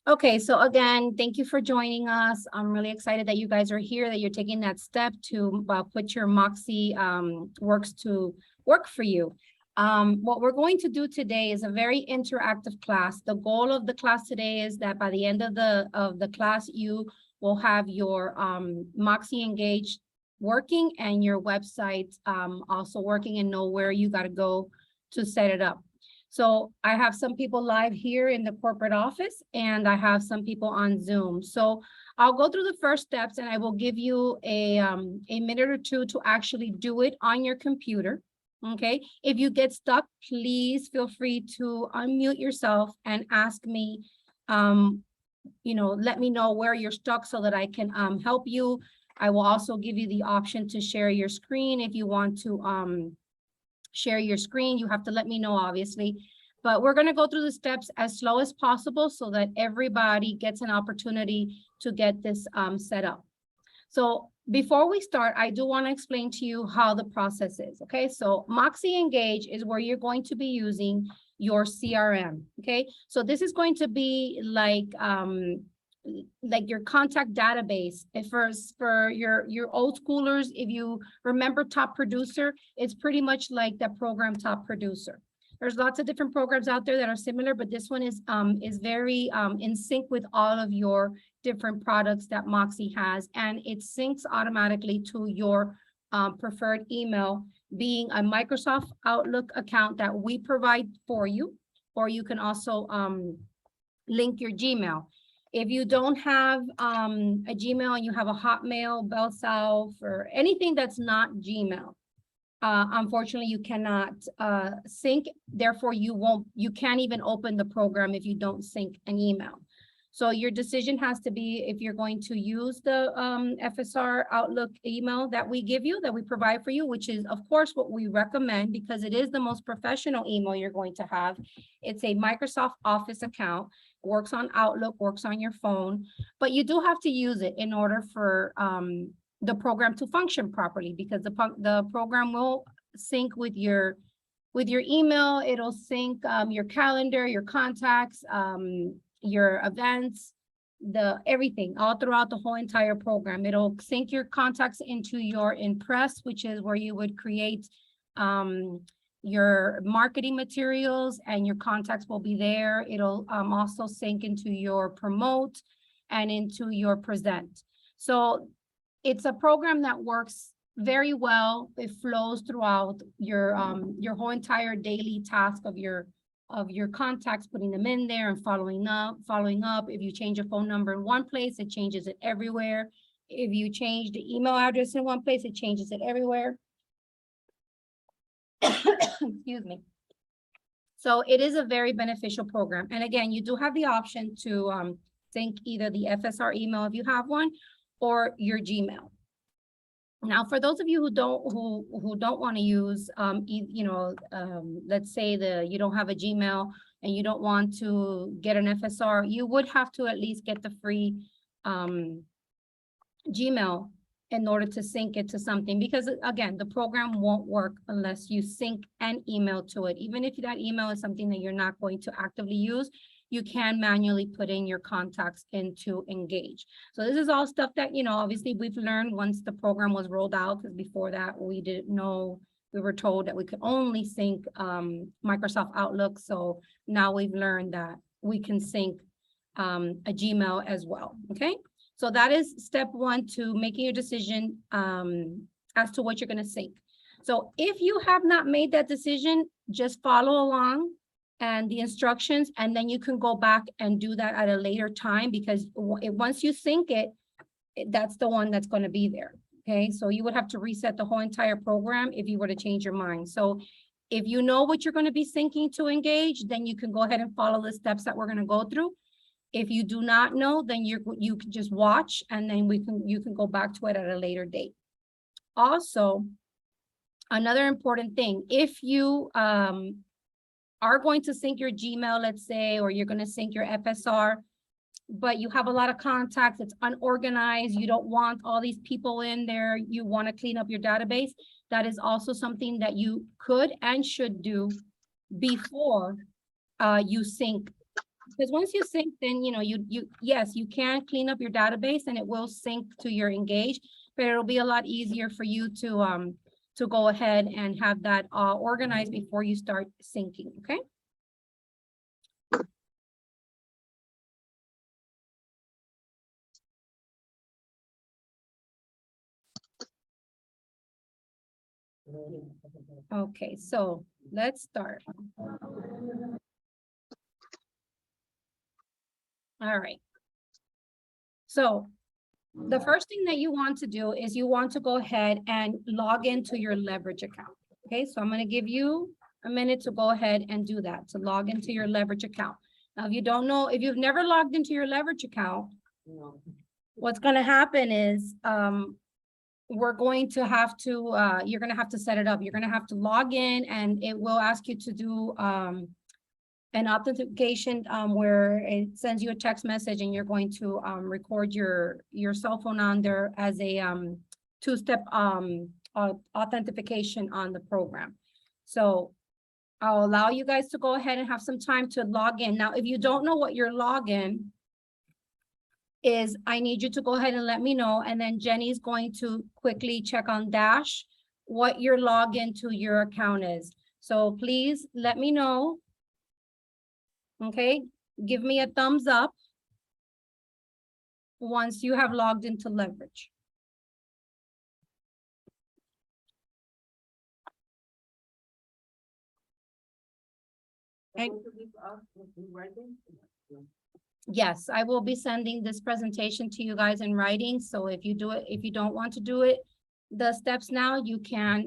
Okay, so again, thank you for joining us. I'm really excited that you guys are here, that you're taking that step to put your Moxi works to work for you. What we're going to do today is a very interactive class. The goal of the class today is that by the end of the class, you will have your Moxi Engage working and your website also working and know where you got to go to set it up. So I have some people live here in the corporate office and I have some people on Zoom. So I'll go through the first steps and I will give you a minute or two to actually do it on your computer. Okay, if you get stuck, please feel free to unmute yourself and ask me, let me know where you're stuck so that I can help you. I will also give you the option to share your screen if you want to share your screen. You have to let me know, obviously, but we're going to go through the steps as slow as possible so that everybody gets an opportunity to get this set up. So before we start, I do want to explain to you how the process is. Okay, so Moxi Engage is where you're going to be using your CRM. Okay, so this is going to be like your contact database. If for your old schoolers, if you remember Top Producer, it's pretty much like the program Top Producer. There's lots of different programs out there that are similar, but this one is very in sync with all of your different products that Moxi has, and it syncs automatically to your preferred email, being a Microsoft Outlook account that we provide for you, or you can also link your Gmail. If you don't have a Gmail and you have a Hotmail, BellSouth, or anything that's not Gmail, unfortunately, you cannot sync. Therefore, you can't even open the program if you don't sync an email. So your decision has to be if you're going to use the FSR Outlook email that we give you, that we provide for you, which is, of course, what we recommend because it is the most professional email you're going to have. It's a Microsoft Office account, works on Outlook, works on your phone, but you do have to use it in order for the program to function properly, because the program will sync with your email. It'll sync your calendar, your contacts, your events, everything all throughout the whole entire program. It'll sync your contacts into your Impress, which is where you would create your marketing materials, and your contacts will be there. It'll also sync into your Promote and into your Present. So it's a program that works very well. It flows throughout your whole entire daily task of your contacts, putting them in there and following up. If you change a phone number in one place, it changes it everywhere. If you change the email address in one place, it changes it everywhere. Excuse me. So it is a very beneficial program. And again, you do have the option to sync either the FSR email if you have one, or your Gmail. Now, for those of you who don't want to use, let's say you don't have a Gmail and you don't want to get an FSR, you would have to at least get the free Gmail in order to sync it to something, because again, the program won't work unless you sync an email to it. Even if that email is something that you're not going to actively use, you can manually put in your contacts into Engage. So this is all stuff that, obviously we've learned once the program was rolled out, because before that we didn't know. We were told that we could only sync Microsoft Outlook. So now we've learned that we can sync a Gmail as well, okay? So that is step one to making your decision as to what you're going to sync. So if you have not made that decision, just follow along and the instructions, and then you can go back and do that at a later time, because once you sync it, that's the one that's going to be there. Okay, so you would have to reset the whole entire program if you were to change your mind. So if you know what you're going to be syncing to Engage, then you can go ahead and follow the steps that we're going to go through. If you do not know, then you can just watch, and then you can go back to it at a later date. Also, another important thing, if you are going to sync your Gmail, let's say, or you're going to sync your FSR, but you have a lot of contacts, it's unorganized, you don't want all these people in there, you want to clean up your database, that is also something that you could and should do before you sync because once you sync, then, yes, you can clean up your database and it will sync to your Engage, but it'll be a lot easier for you to go ahead and have that organized before you start syncing, okay? Okay, so let's start. All right. So the first thing that you want to do is you want to go ahead and log into your leverage account. Okay, so I'm going to give you a minute to go ahead and do that, to log into your leverage account. Now, if you don't know, if you've never logged into your leverage account, what's going to happen is we're going to have to, you're going to have to set it up. You're going to have to log in and it will ask you to do an authentication where it sends you a text message and you're going to record your cell phone on there as a two-step authentication on the program. So I'll allow you guys to go ahead and have some time to log in. Now, if you don't know what your login is, I need you to go ahead and let me know. And then Jenny's going to quickly check on Dash what your login to your account is. So please let me know. Okay, give me a thumbs up once you have logged into Leverage. Okay. Yes, I will be sending this presentation to you guys in writing. So if you do it, if you don't want to do it, the steps now, you can,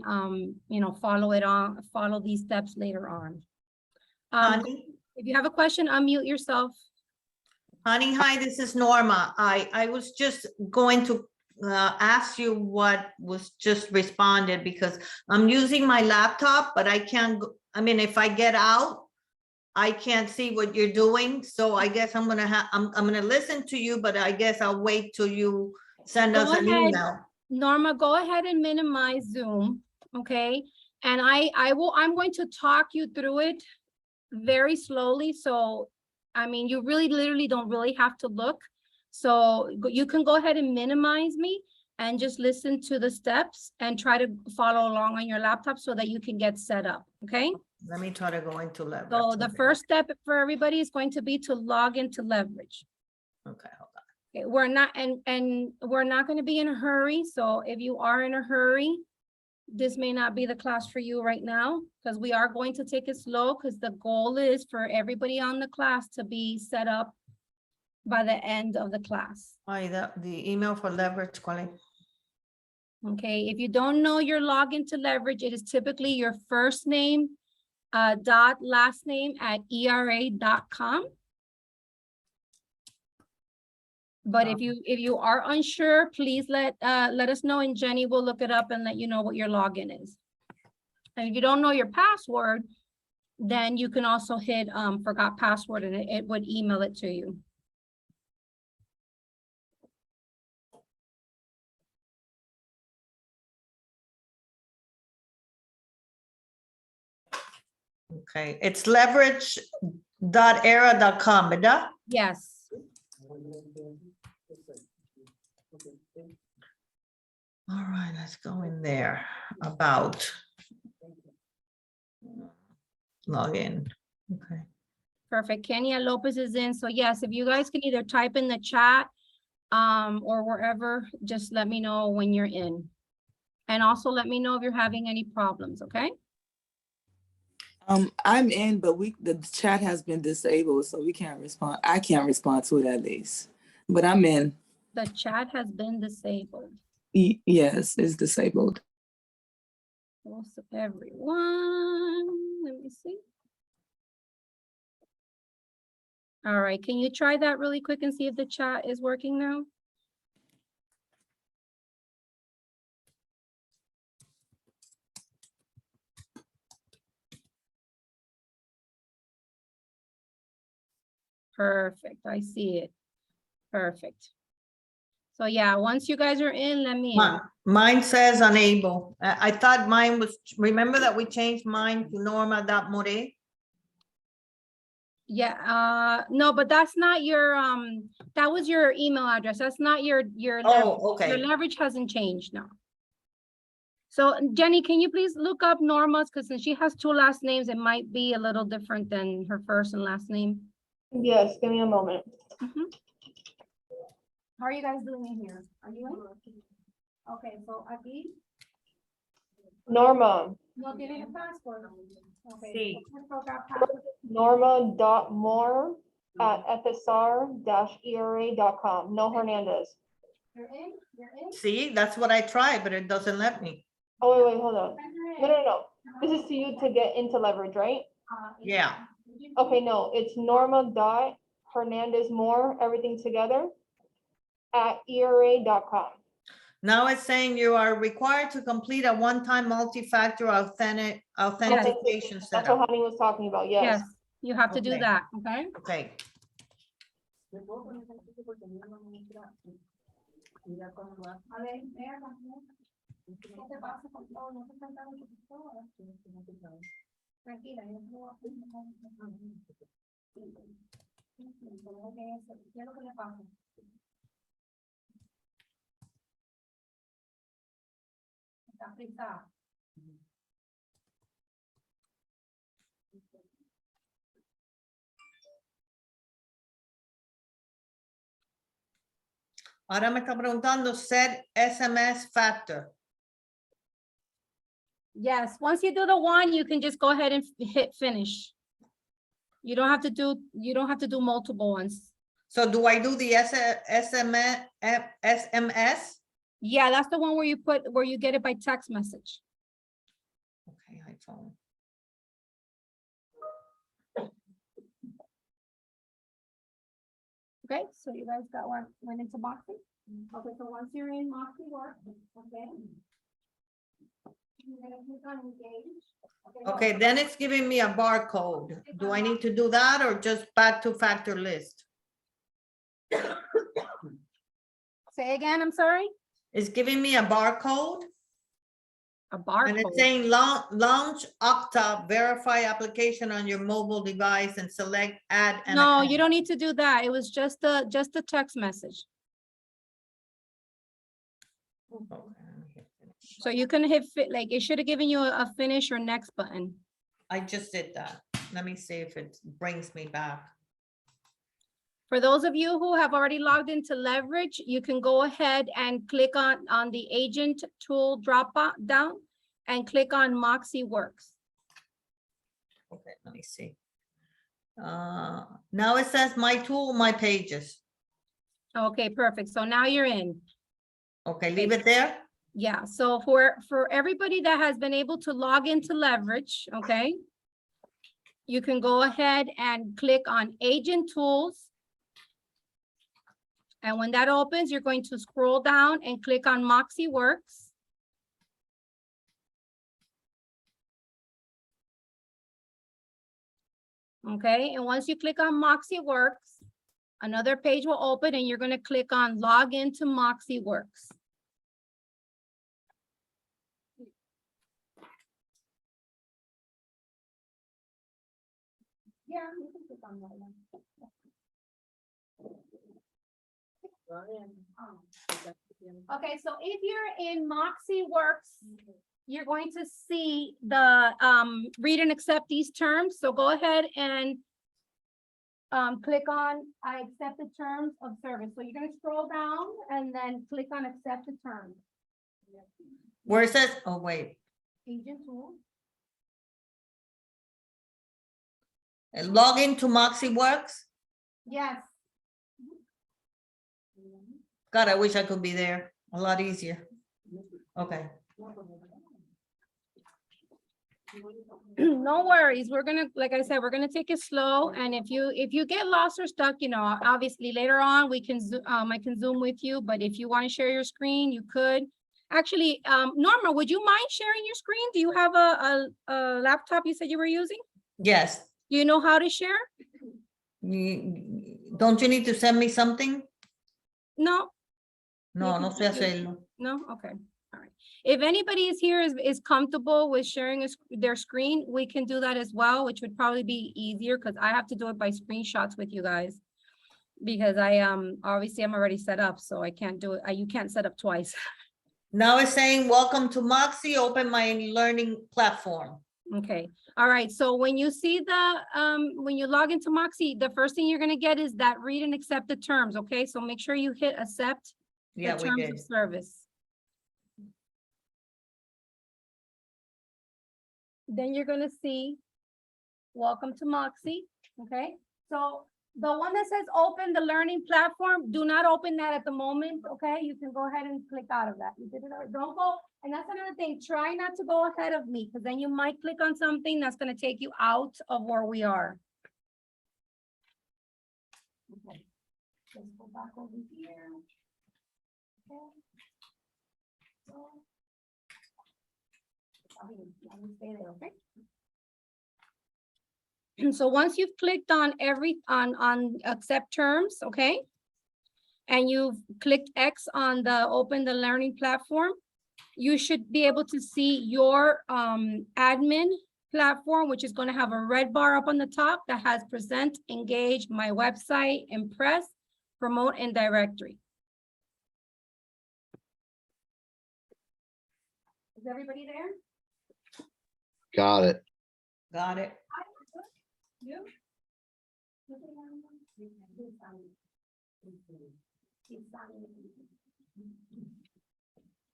follow these steps later on. Honey, If you have a question, unmute yourself. honey, hi, this is Norma. I was just going to ask you what was just responded because I'm using my laptop, but I can't, if I get out, I can't see what you're doing. So I guess I'm gonna listen to you, but I guess I'll wait till you send us an email. Norma, go ahead and minimize Zoom, okay? And I'm going to talk you through it very slowly. So, you really literally don't really have to look. So you can go ahead and minimize me and just listen to the steps and try to follow along on your laptop so that you can get set up, okay? Let me try to go into Leverage. So the first step for everybody is going to be to log into Leverage. Okay, hold on. Okay, we're not, and we're not going to be in a hurry. So if you are in a hurry, this may not be the class for you right now, because we are going to take it slow, because the goal is for everybody on the class to be set up by the end of the class. The email for Leverage, calling. Okay, if you don't know your login to Leverage, it is typically your first name dot last name at era.com. But if you are unsure, please let us know, and Jenny will look it up and let you know what your login is. And if you don't know your password, then you can also hit forgot password and it would email it to you. Okay, it's leverage.era.com, ¿verdad? Yes. All right, let's go in there. About login. Okay. Perfect. Kenya Lopez is in. So yes, if you guys can either type in the chat or wherever, just let me know when you're in. And also let me know if you're having any problems, okay? I'm in, but the chat has been disabled, so we can't respond. I can't respond to it at least, but I'm in. The chat has been disabled. Yes, it's disabled. Most of everyone, let me see. All right, can you try that really quick and see if the chat is working now? Perfect, I see it. Perfect. So yeah, once you guys are in, let me in. Mine says unable. I thought mine was, remember that we changed mine to Norma.more? Yeah, no, but that's not your, that was your email address. That's not your leverage. Oh, Your okay. leverage hasn't changed, no. So Jenny, can you please look up Norma's, because since she has two last names, it might be a little different than her first and last name. Yes, give me a moment. Mhm. How are you guys doing in here? Are you in? Okay, so aquí, Norma, no tienen el password. Okay. Sí. so forgot password. norma.moore@fsr-era.com. No Hernandez. You're in? You're in? See, that's what I tried, but it doesn't let me. Oh, wait, hold on. No. This is to you to get into leverage, right? Yeah. Okay, no, it's Norma.Hernandez-Moore, everything together, @era.com. Now it's saying you are required to complete a one-time multi-factor authentication That's setup. what Honey was talking about, yes. Yes, you have to do Okay. that, okay? Okay. A ver, vea, ¿qué te pasa con todo? No te falta mucho pistola. Tranquila, yo te voy a ¿Qué es lo que le pasa? Está frisada. Ahora me está preguntando set SMS factor. Yes, once you do the one, you can just go ahead and hit finish. You don't have to do multiple ones. So do I do the SMS? Yeah, that's the one where you get it by text message. Okay, iPhone. Okay, so you guys went into Moxi? Okay, so once you're in Moxi work, okay? You're gonna click on engage. Okay, then it's giving me a barcode. Do I need to do that or just back to factor list? Say again, I'm sorry? It's giving me a barcode A and it's barcode. saying launch Okta, verify application on your mobile device and select add an No, account. you don't need to do that. It was just a text message. Okay. So you can hit like it should have given you a finish or next button. I just did that. Let me see if it brings me back. For those of you who have already logged into Leverage, you can go ahead and click on the agent tool drop down and click on Moxi Works. Okay, let me see. Now it says my tool, my pages. Okay, perfect. So now you're in. Okay, leave it there. Yeah, so for everybody that has been able to log into Leverage, okay, you can go ahead and click on Agent Tools. And when that opens, you're going to scroll down and click on Moxi Works. Okay, and once you click on Moxi Works, another page will open and you're going to click on Log into Moxi Works. Yeah, you can click on that one. Okay, so if you're in Moxi Works, you're going to see the read and accept these terms. So go ahead and click on I accept the terms of service. So you're going to scroll down and then click on accept the terms. Where it says, oh, wait, Agent tool. log into Moxi Works. Yes. God, I wish I could be there. A lot easier. Okay. No worries. We're gonna, like I said, we're gonna take it slow. And if you get lost or stuck, you know, obviously later on we can I can Zoom with you. But if you want to share your screen, you could. Actually, Norma, would you mind sharing your screen? Do you have a laptop you said you were using? Yes. Do you know how to share? Don't you need to send me something? No. No, no sé hacerlo. No, okay, all right. If anybody is here is comfortable with sharing their screen, we can do that as well, which would probably be easier because I have to do it by screenshots with you guys. Because I obviously I'm already set up, so I can't do it. You can't set up twice. Now it's saying, welcome to Moxi, open my learning platform. Okay, all right. So when you see when you log into Moxi, the first thing you're gonna get is that read and accept the terms, okay? So make sure you hit accept the Yeah, we terms did. of service. Then you're gonna see, welcome to Moxi, okay? So the one that says open the learning platform, do not open that at the moment, okay? You can go ahead and click out of that. You did it, don't go, and that's another thing, try not to go ahead of me, because then you might click on something that's gonna take you out of where we are. Okay, let's go back over here. Okay. So, I'll stay there, okay? And so once you've clicked on on accept terms, okay? And you've clicked X on the open the learning platform, you should be able to see your admin platform, which is going to have a red bar up on the top that has present, engage, my website, impress, promote, and directory. Is everybody there? Got it. Got it. You?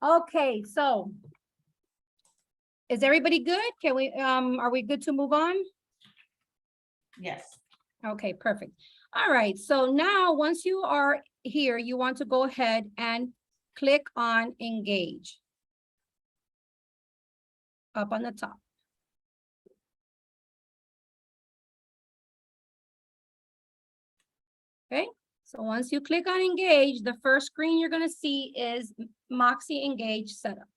Okay, so is everybody good? Can we, are we good to move on? Yes. Okay, perfect. All right, so now once you are here, you want to go ahead and click on engage up on the top. Okay, so once you click on engage, the first screen you're going to see is Moxi Engage setup.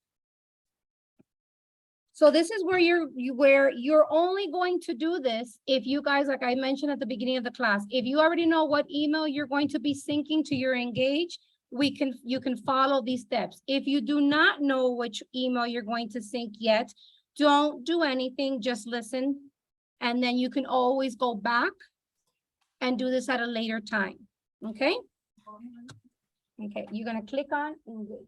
So this is where you're only going to do this if you guys, like I mentioned at the beginning of the class, if you already know what email you're going to be syncing to your engage, you can follow these steps. If you do not know which email you're going to sync yet, don't do anything, just listen. And then you can always go back and do this at a later time, okay? Okay, you're gonna click on engage.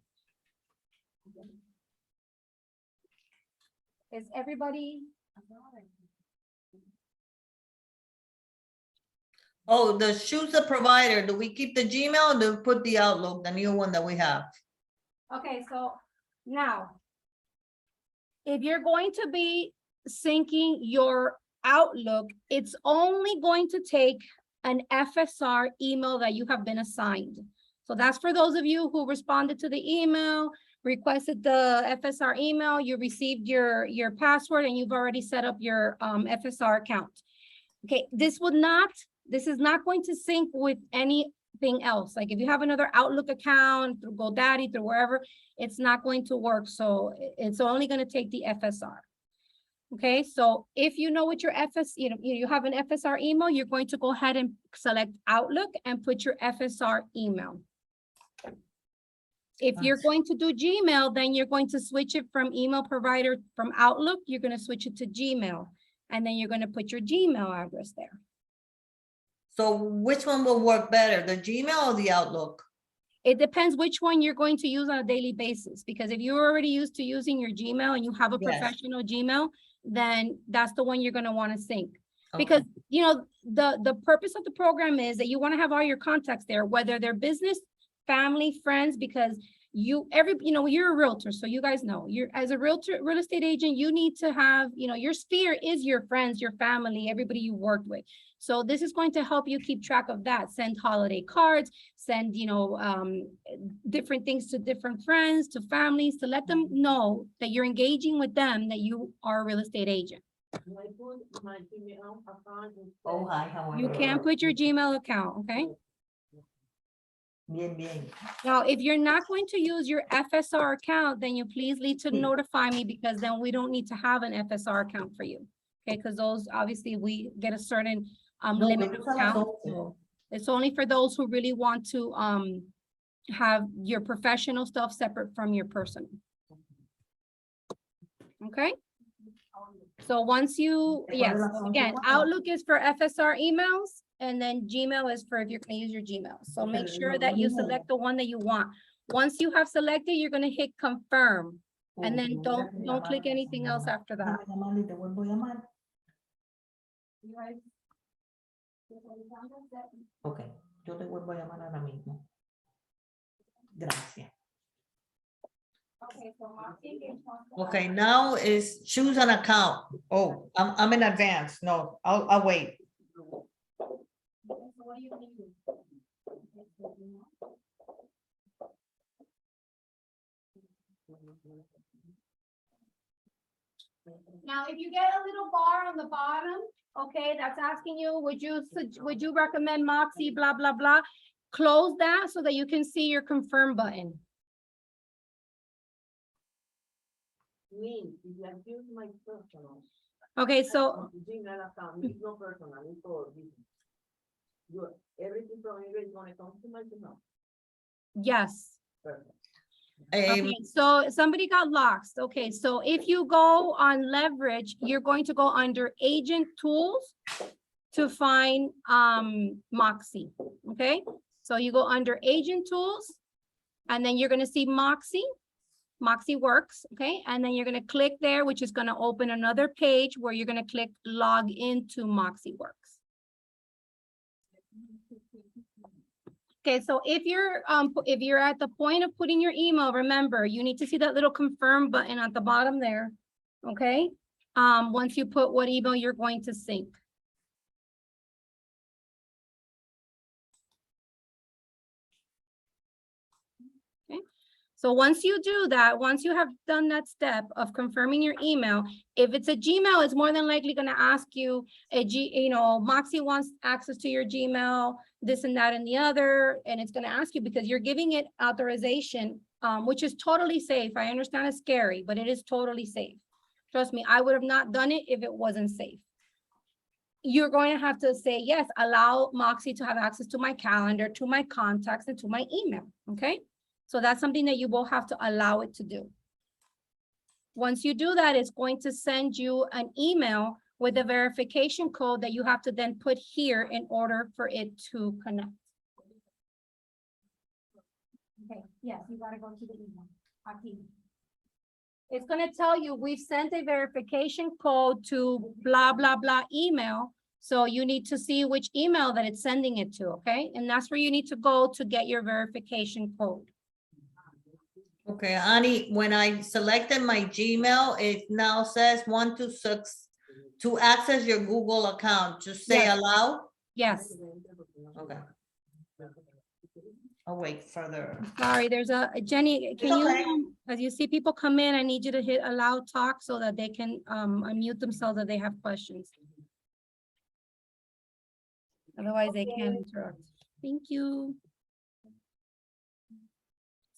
Is everybody? Oh, the choose the provider. Do we keep the Gmail or do we put the Outlook, the new one that we have? Okay, so now, if you're going to be syncing your Outlook, it's only going to take an FSR email that you have been assigned. So that's for those of you who responded to the email, requested the FSR email, you received your password, and you've already set up your FSR account. Okay, this is not going to sync with anything else. Like if you have another Outlook account through GoDaddy, through wherever, it's not going to work. So it's only going to take the FSR. Okay, so if you know what your you have an FSR email, you're going to go ahead and select Outlook and put your FSR email. If you're going to do Gmail, then you're going to switch it from email provider from Outlook, you're going to switch it to Gmail, and then you're going to put your Gmail address there. So which one will work better, the Gmail or the Outlook? It depends which one you're going to use on a daily basis, because if you're already used to using your Gmail and you have a Yes. professional Gmail, then that's the one you're going to want to sync. Okay. Because, you know, the purpose of the program is that you want to have all your contacts there, whether they're business, family, friends, because you're a realtor. So you guys know, as a real estate agent, you need to have, your sphere is your friends, your family, everybody you worked with. So this is going to help you keep track of that. Send holiday cards, send, different things to different friends, to families, to let them know that you're engaging with them, that you are a real estate agent. Oh, hi, how are You can put your Gmail account, okay? Bien, bien. Now, if you're not going to use your FSR account, then you please need to notify me, because then we don't need to have an FSR account for you. Okay, because those, obviously, we get a certain limit of count. So it's only for those who really want to have your professional stuff separate from your personal. Okay? So once you, yes, again, Outlook is for FSR emails, and then Gmail is for if you're gonna use your Gmail. So make sure that you select the one that you want. Once you have selected, you're gonna hit confirm, and then don't click anything else after that. Ok, yo te vuelvo a llamar ahora mismo. Gracias. Okay, now is choose an account. Oh, I'm in advance. No, I'll wait. Now, if you get a little bar on the bottom, okay, that's asking you, would you recommend Moxi, blah, blah, blah? Close that so that you can see your confirm button. Okay, so Gmail account, it's no personal, it's for business. Everything from here is gonna come to my email. yes. Perfect. Okay, so somebody got lost. Okay, so if you go on leverage, you're going to go under agent tools to find Moxi. Okay, so you go under agent tools, and then you're gonna see Moxi. Moxi works, okay, and then you're gonna click there, which is gonna open another page where you're gonna click log into Moxi works. Okay, so if you're at the point of putting your email, remember, you need to see that little confirm button at the bottom there, okay? Once you put what email you're going to sync. Okay, so once you do that, once you have done that step of confirming your email, if it's a Gmail, it's more than likely gonna ask you, Moxi wants access to your Gmail, this and that and the other, and it's gonna ask you because you're giving it authorization, which is totally safe. I understand it's scary, but it is totally safe. Trust me, I would have not done it if it wasn't safe. You're going to have to say, yes, allow Moxi to have access to my calendar, to my contacts, and to my email, okay? So that's something that you will have to allow it to do. Once you do that, it's going to send you an email with a verification code that you have to then put here in order for it to connect. Okay, yes, you gotta go to the email. Aquí. It's gonna tell you, we've sent a verification code to blah, blah, blah email. So you need to see which email that it's sending it to, okay? And that's where you need to go to get your verification code. Okay, Annie, when I selected my Gmail, it now says 126 to access your Google account. Just say Yes. allow. Yes, Okay. I'll wait further. sorry, there's Jenny, can okay. you, as you see people come in, I need you to hit allow talk so that they can unmute themselves if they have questions. Otherwise, they can't interrupt. Thank you.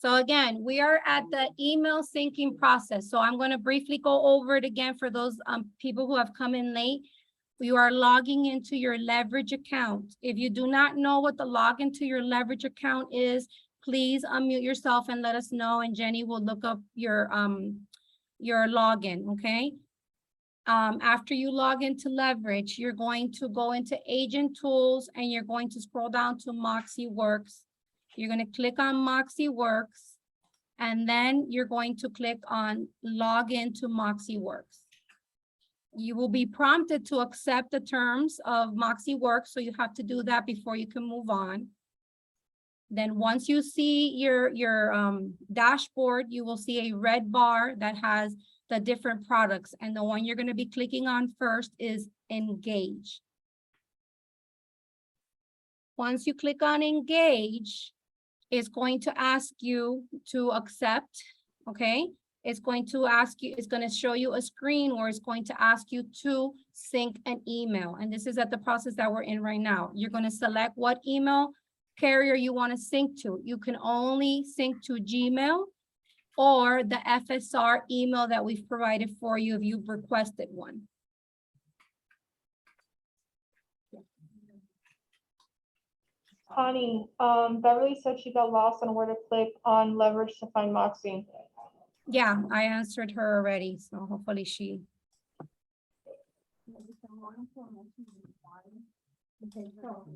So again, we are at the email syncing process. So I'm going to briefly go over it again for those people who have come in late. You are logging into your leverage account. If you do not know what the login to your leverage account is, please unmute yourself and let us know, and Jenny will look up your login, okay? After you log into leverage, you're going to go into agent tools and you're going to scroll down to Moxi Works. You're going to click on Moxi Works, and then you're going to click on log into Moxi Works. You will be prompted to accept the terms of Moxi Works, so you have to do that before you can move on. Then once you see your dashboard, you will see a red bar that has the different products, and the one you're going to be clicking on first is Engage. Once you click on Engage, it's going to ask you to accept, okay? It's going to ask you, it's going to show you a screen where it's going to ask you to sync an email. And this is at the process that we're in right now. You're going to select what email carrier you want to sync to. You can only sync to Gmail or the FSR email that we've provided for you if you've requested one. Connie, Beverly said she got lost on where to click on leverage to find Moxi. Yeah, I answered her already, so hopefully she. Okay, so.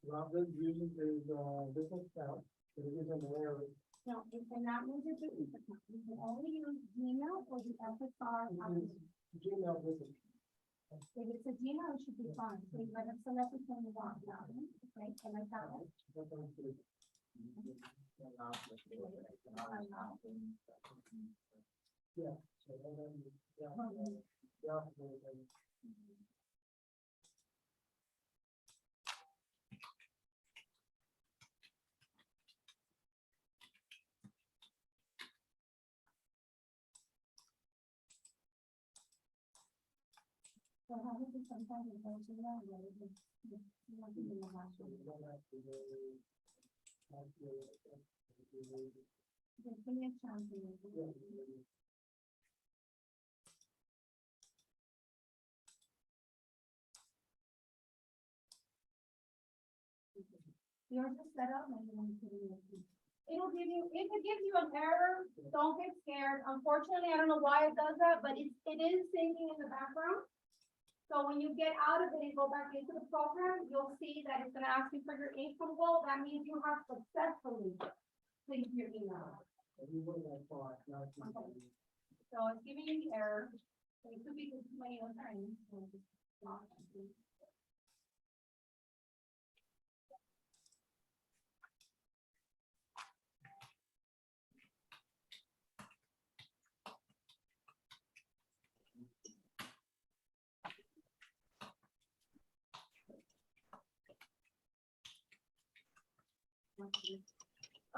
Robert using his business account, so it isn't aware of it. No, you cannot move your business account. You can only use Gmail or the FSR. Gmail business. If it's a Gmail, it should be fine. So you gotta select the one you want now, okay? And I got it. Yeah. So then, yeah. So how would you sometimes go to that? Or is it- you want to do the last one? Just give me a chance to review it. Yours is set up, maybe one to do it. It'll give you, if it gives you an error, don't get scared. Unfortunately, I don't know why it does that, but it is syncing in the background. So when you get out of it and go back into the program, you'll see that it's gonna ask you for your income goal. That means you have successfully synced your email. Okay. So it's giving you the error. So it could be too many other times. So just not-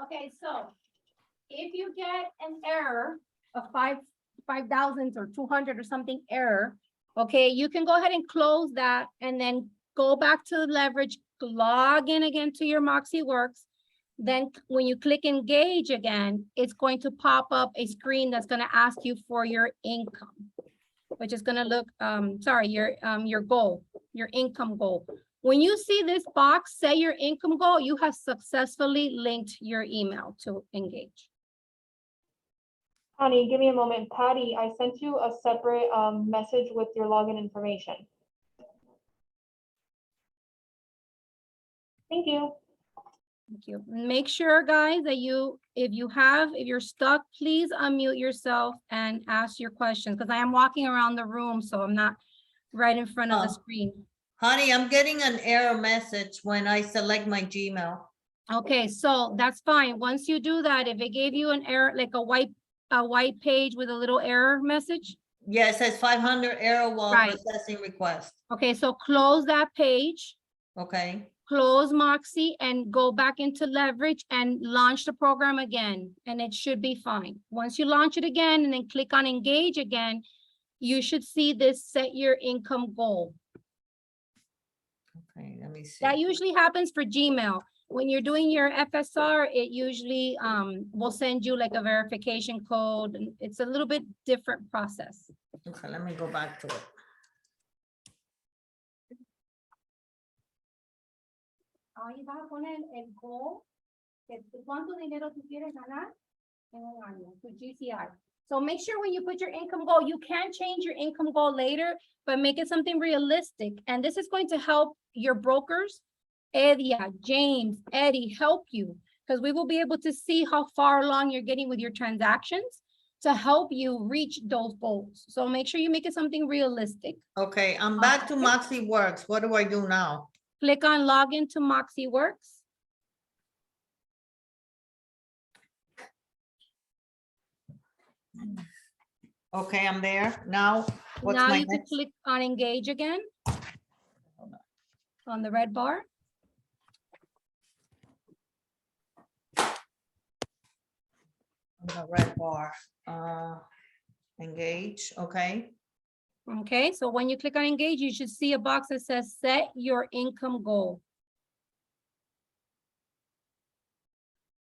Okay, so if you get an error of 5,000 or 200 or something error, okay, you can go ahead and close that and then go back to leverage, log in again to your Moxi Works. Then when you click engage again, it's going to pop up a screen that's going to ask you for your income, which is going to look, your goal, your income goal. When you see this box, say your income goal, you have successfully linked your email to engage. Connie, give me a moment. Patty, I sent you a separate message with your login information. Thank you. Thank you. Make sure, guys, that if you're stuck, please unmute yourself and ask your questions, because I am walking around the room, so I'm not right in front of the Oh. screen. Honey, I'm getting an error message when I select my Gmail. Okay, so that's fine. Once you do that, if it gave you an error, like a white page with a little error message. Yeah, it says 500 error while Right. processing request. Okay, so close that page, Okay, close Moxi and go back into leverage and launch the program again, and it should be fine. Once you launch it again and then click on engage again, you should see this set your income goal. okay, let me see. That usually happens for Gmail. When you're doing your FSR, it usually will send you like a verification code, and it's a little bit different process. Okay, let me go back to it. Ahí vas a poner el goal, cuánto dinero tú quieres ganar en un año, tu GCI. So make sure when you put your income goal, you can change your income goal later, but make it something realistic. And this is going to help your brokers, Edia, James, Eddie, help you, because we will be able to see how far along you're getting with your transactions to help you reach those goals. So make sure you make it something realistic. Okay, I'm back to Moxi Works. What do I do now? Click on log into Moxi Works. Okay, I'm there. Now, what's Now my you can next? click on engage again on the red bar. The red bar, engage, okay. Okay, so when you click on engage, you should see a box that says set your income goal.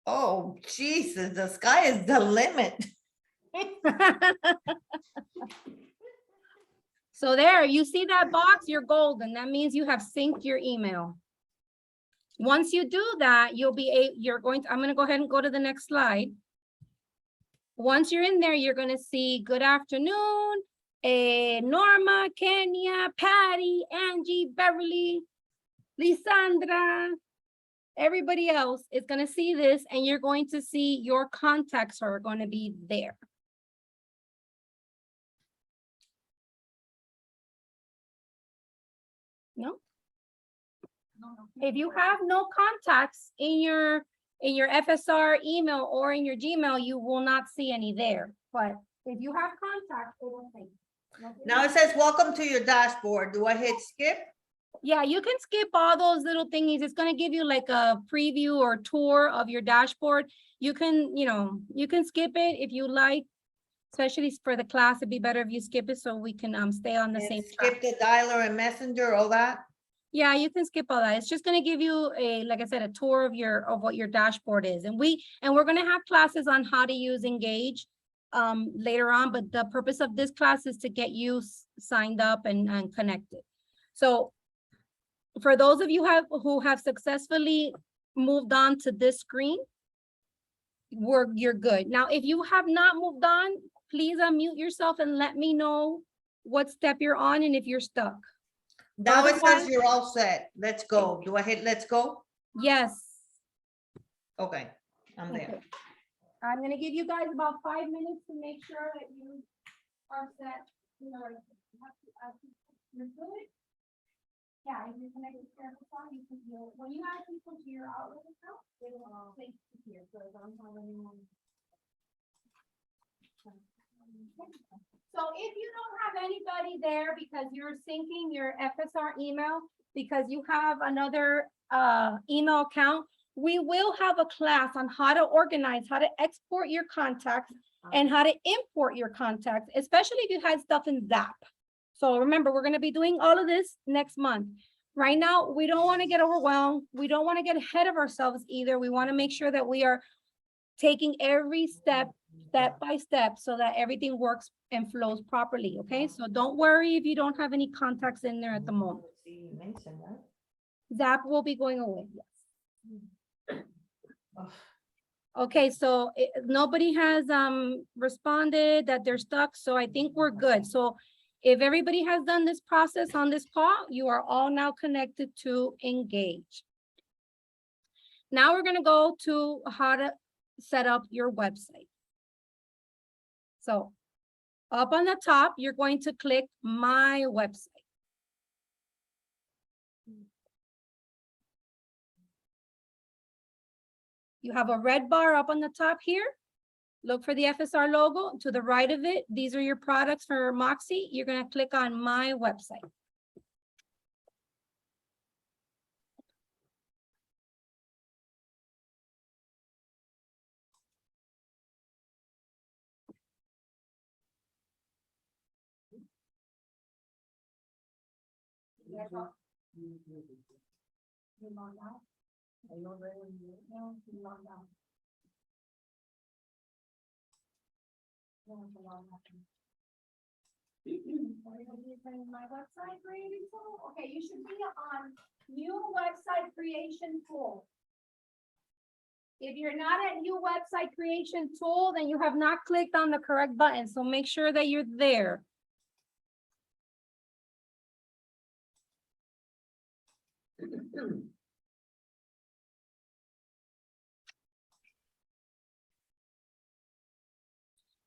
Oh, Jesus, the sky is the limit. So there, you see that box, you're golden. That means you have synced your email. Once you do that, I'm gonna go ahead and go to the next slide. Once you're in there, you're gonna see good afternoon, Norma, Kenya, Patty, Angie, Beverly, Lisandra, everybody else is gonna see this, and you're going to see your contacts are gonna be there. No? If you have no contacts in your FSR email or in your Gmail, you will not see any there. But if you have contacts, it will say. Now it says, welcome to your dashboard. Do I hit skip? Yeah, you can skip all those little thingies. It's going to give you like a preview or tour of your dashboard. You can, you can skip it if you like, especially for the class. It'd be better if you skip it so we can stay on the And same track. skip the dialer and messenger, all that? Yeah, you can skip all that. It's just going to give you like I said, a tour of what your dashboard is. And we're going to have classes on how to use Engage later on, but the purpose of this class is to get you signed up and connected. So for those of you who have successfully moved on to this screen, you're good. Now, if you have not moved on, please unmute yourself and let me know what step you're on and if you're stuck. Now it says Otherwise- you're all set. Let's go. Do I hit let's go? Yes. Okay, I'm there. Okay. I'm gonna give you guys about 5 minutes to make sure that you are set. You're good. Yeah, if you're connected to your phone, you can, when you add people to your Outlook account, they will place here, so I don't have anyone. So if you don't have anybody there because you're syncing your FSR email, because you have another email account, we will have a class on how to organize, how to export your contacts and how to import your contacts, especially if you had stuff in Zap. So remember, we're going to be doing all of this next month. Right now, we don't want to get overwhelmed. We don't want to get ahead of ourselves either. We want to make sure that we are taking every step by step so that everything works and flows properly. Okay, so don't worry if you don't have any contacts in there at the moment. Zap will be going away. Yes. Okay, so nobody has responded that they're stuck, so I think we're good. So if everybody has done this process on this call, you are all now connected to Engage. Now we're gonna go to how to set up your website. So up on the top, you're going to click My Website. You have a red bar up on the top here. Look for the FSR logo. To the right of it, these are your products for Moxi. You're going to click on My Website. My website creating tool. Okay, you should be on new website creation tool. If you're not at new website creation tool, then you have not clicked on the correct button. So make sure that you're there.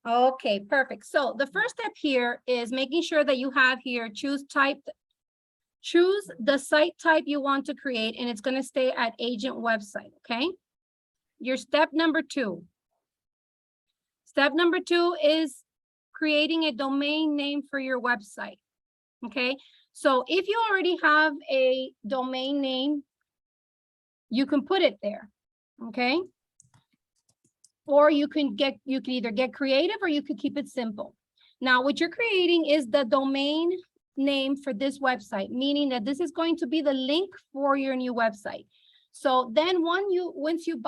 Okay, perfect. So the first step here is making sure that you have here, choose the site type you want to create, and it's going to stay at agent website, okay? Your step number 2. Step number 2 is creating a domain name for your website, okay? So if you already have a domain name, you can put it there, okay? or you can either get creative or you could keep it simple. Now, what you're creating is the domain name for this website, meaning that this is going to be the link for your new website. So then once you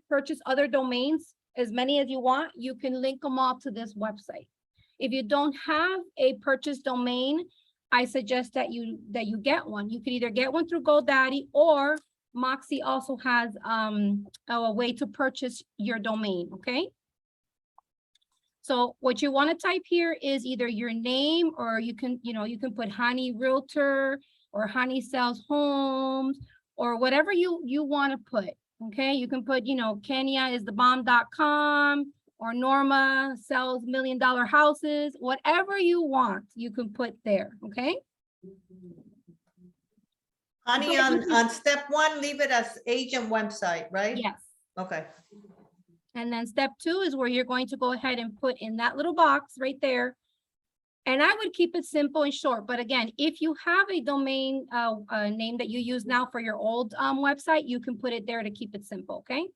purchase other domains, as many as you want, you can link them all to this website. If you don't have a purchased domain, I suggest that you get one. You can either get one through GoDaddy, or Moxi also has a way to purchase your domain, okay? So what you want to type here is either your name, or you can put Honey Realtor or Honey Sells Homes, or whatever you want to put, okay? You can put, KenyaIsTheBomb.com, or Norma sells $1 million houses, whatever you want, you can put there, okay? Honey, on step 1, leave it as agent website, right? Yes. Okay. And then step 2 is where you're going to go ahead and put in that little box right there. And I would keep it simple and short. But again, if you have a domain name that you use now for your old website, you can put it there to keep it simple, okay?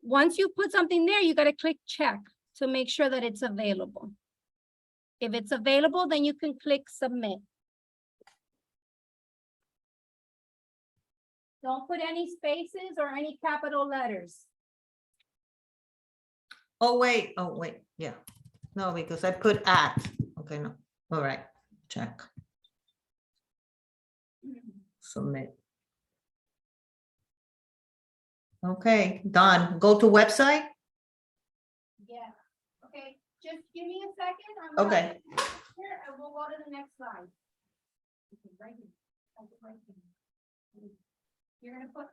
Once you put something there, you got to click check to make sure that it's available. If it's available, then you can click submit. Don't put any spaces or any capital letters. Oh, wait, yeah. No, because I put at. Okay, no. All right, check. Submit. Okay, done. Go to website? Yeah, okay, just give me a second. Okay. Here, and we'll go to the next slide. Okay, right here. Right here. You're gonna put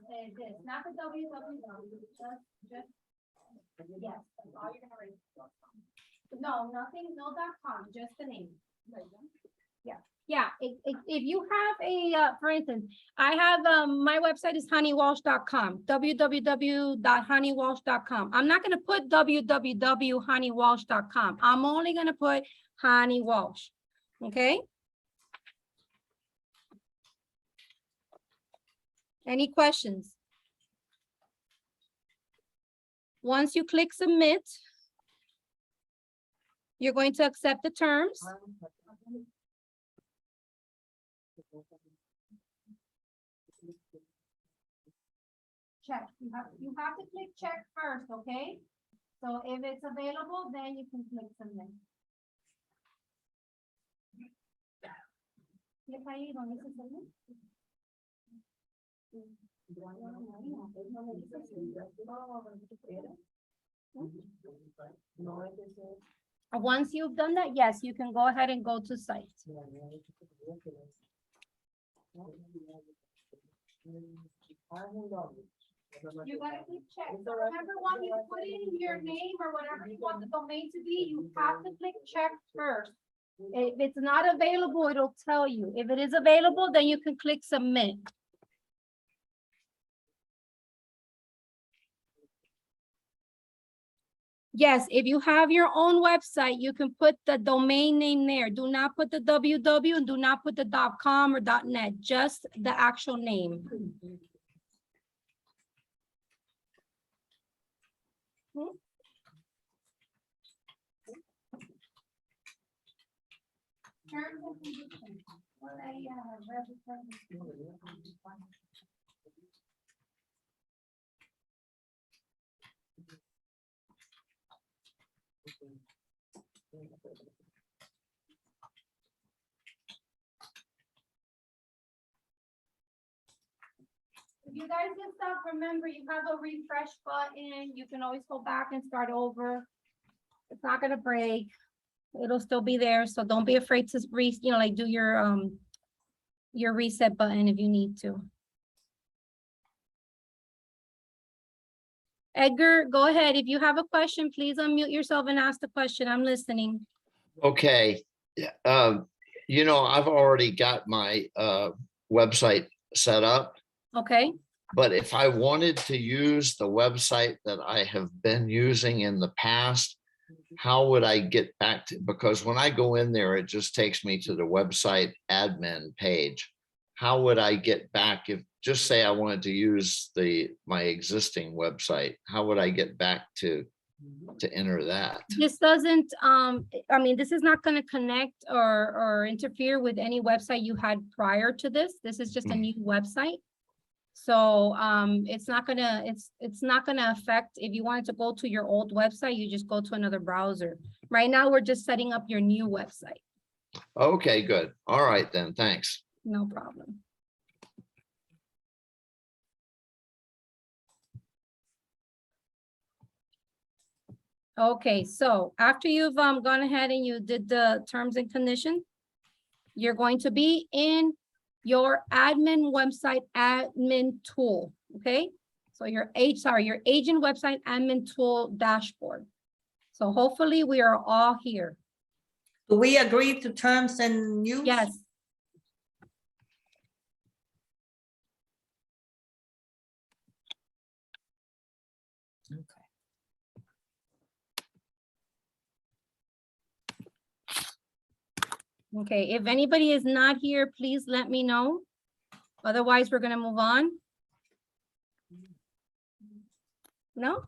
this, not the www, just, yes, that's all you're gonna write. No, nothing, no .com, just the name. Yeah, if you have a, for instance, I have, my website is honeywalsh.com, www.honeywalsh.com. I'm not gonna put www.honeywalsh.com. I'm only gonna put Honey Walsh, okay? Any questions? Once you click submit, you're going to accept the terms. Check. You have to click check first, okay? So if it's available, then you can click submit. Click ahí donde dice submit. Once you've done that, yes, you can go ahead and go to site. You gotta keep check. So remember, when you put in your name or whatever you want the domain to be, you have to click check first. If it's not available, it'll tell you. If it is available, then you can click submit. Yes, if you have your own website, you can put the domain name there. Do not put the www and do not put the .com or .net, just the actual name. Terms and conditions. Well, if you guys get stuck, remember you have a refresh button. You can always go back and start over. It's not gonna break. It'll still be there. So don't be afraid to do your reset button if you need to. Edgar, go ahead. If you have a question, please unmute yourself and ask the question. I'm listening. Okay. I've already got my website set up, Okay. but if I wanted to use the website that I have been using in the past, how would I get back to, because when I go in there, it just takes me to the website admin page. How would I get back just say I wanted to use my existing website, how would I get back to enter that? This doesn't, I mean, this is not gonna connect or interfere with any website you had prior to this. This is just a new website. So, it's not gonna affect, if you wanted to go to your old website, you just go to another browser. Right now, we're just setting up your new website. Okay, good. All right then, thanks. No problem. Okay, so after you've gone ahead and you did the terms and conditions, you're going to be in your admin website admin tool, okay? So your agent website admin tool dashboard. So hopefully we are all here. Do we agree to terms and use? Yes. Okay. Okay, if anybody is not here, please let me know. Otherwise, we're gonna move on. No?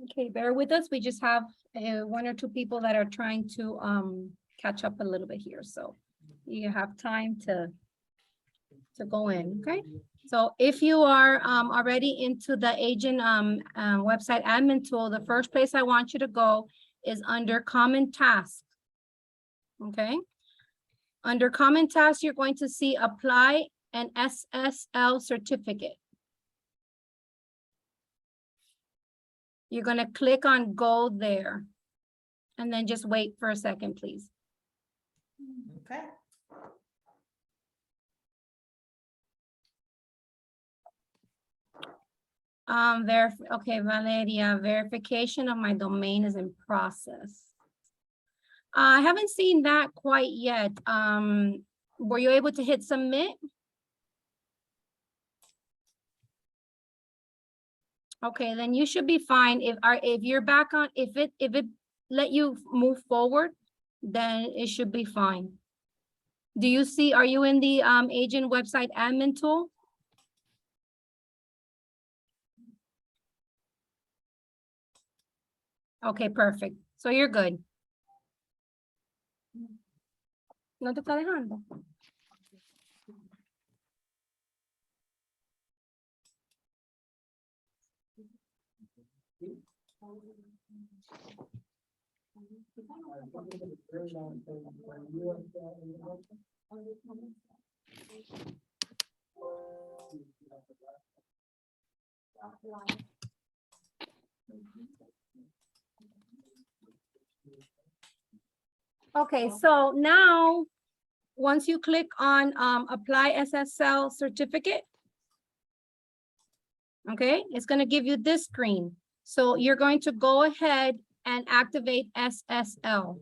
Okay, bear with us. We just have one or two people that are trying to catch up a little bit here, so you have time to go in, okay? So if you are already into the agent website admin tool, the first place I want you to go is under common tasks. Okay? Under common tasks, you're going to see apply an Ssl certificate. You're gonna click on go there. And then just wait for a second, please. Okay. Okay, Valeria, verification of my domain is in process. I haven't seen that quite yet. Were you able to hit submit? Okay, then you should be fine. If you're back on, if it let you move forward, then it should be fine. Do you see, are you in the agent website admin tool? Okay, perfect. So you're good. No te está dejando. Okay, so now, once you click on apply Ssl certificate, okay, it's gonna give you this screen. So you're going to go ahead and activate SSL.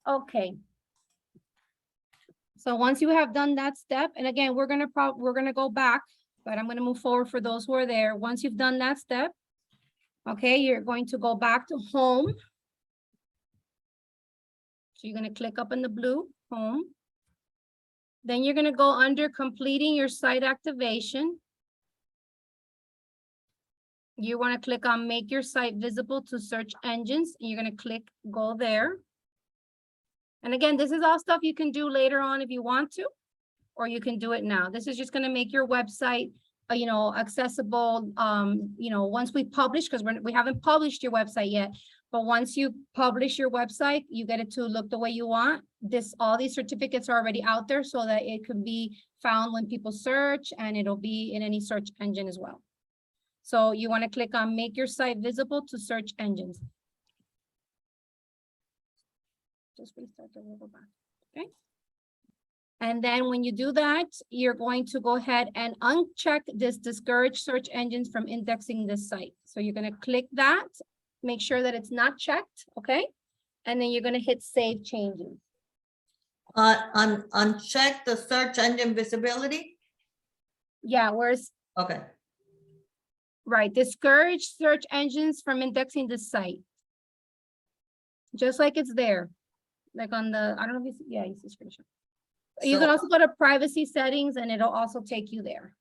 Okay. So once you have done that step, and again, we're gonna go back, but I'm gonna move forward for those who are there. Once you've done that step, okay, you're going to go back to home. So you're gonna click up in the blue, home. Then you're gonna go under completing your site activation. You wanna click on make your site visible to search engines, and you're gonna click go there. And again, this is all stuff you can do later on if you want to, or you can do it now. This is just gonna make your website, you know, accessible, you know, once we publish, because we haven't published your website yet, but once you publish your website, you get it to look the way you want. All these certificates are already out there so that it can be found when people search, and it'll be in any search engine as well. So you wanna click on make your site visible to search engines. Just restart the little back, okay? And then when you do that, you're going to go ahead and uncheck this discourage search engines from indexing this site. So you're gonna click that, make sure that it's not checked, okay? And then you're gonna hit save changes. Uncheck the search engine visibility. Yeah, where's, Okay. right, discourage search engines from indexing the site. Just like it's there, like on the, I don't know if you see, yeah, you see screenshot. You can So- also go to privacy settings and it'll also take you there.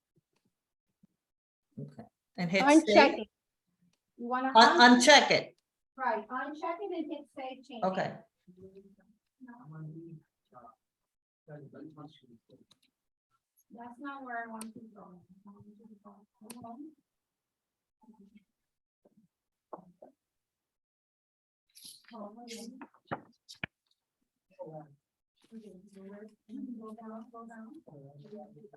Okay. And hit Uncheck save. it. You wanna Uncheck it. right, uncheck it and hit save change. Okay. That's not where I want to go. I want you to go. Hold on. Hold on. Go down, go down. And then say, yeah, say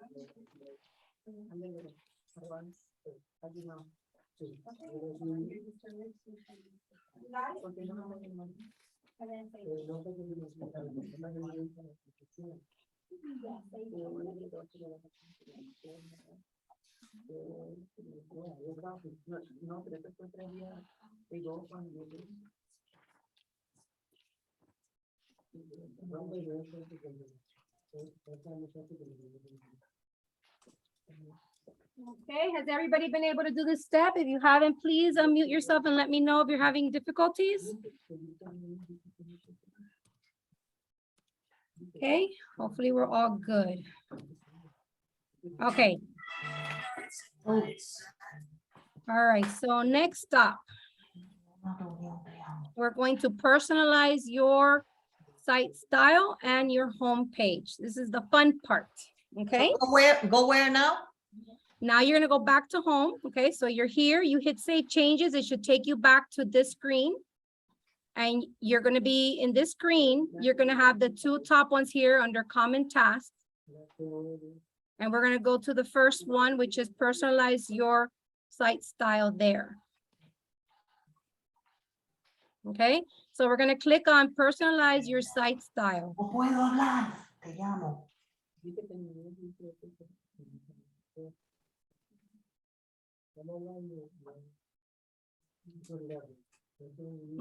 okay, has everybody been able to do this step? If you haven't, please unmute yourself and let me know if you're having difficulties. Okay, hopefully we're all good. Okay. All right, so next up, we're going to personalize your site style and your home page. This is the fun part, okay? Go where now? Now you're gonna go back to home, okay? So you're here, you hit save changes, it should take you back to this screen. And you're gonna be in this screen, you're gonna have the two top ones here under common tasks. And we're gonna go to the first one, which is personalize your site style there. Okay, so we're gonna click on personalize your site style. No puedo hablar. Te llamo.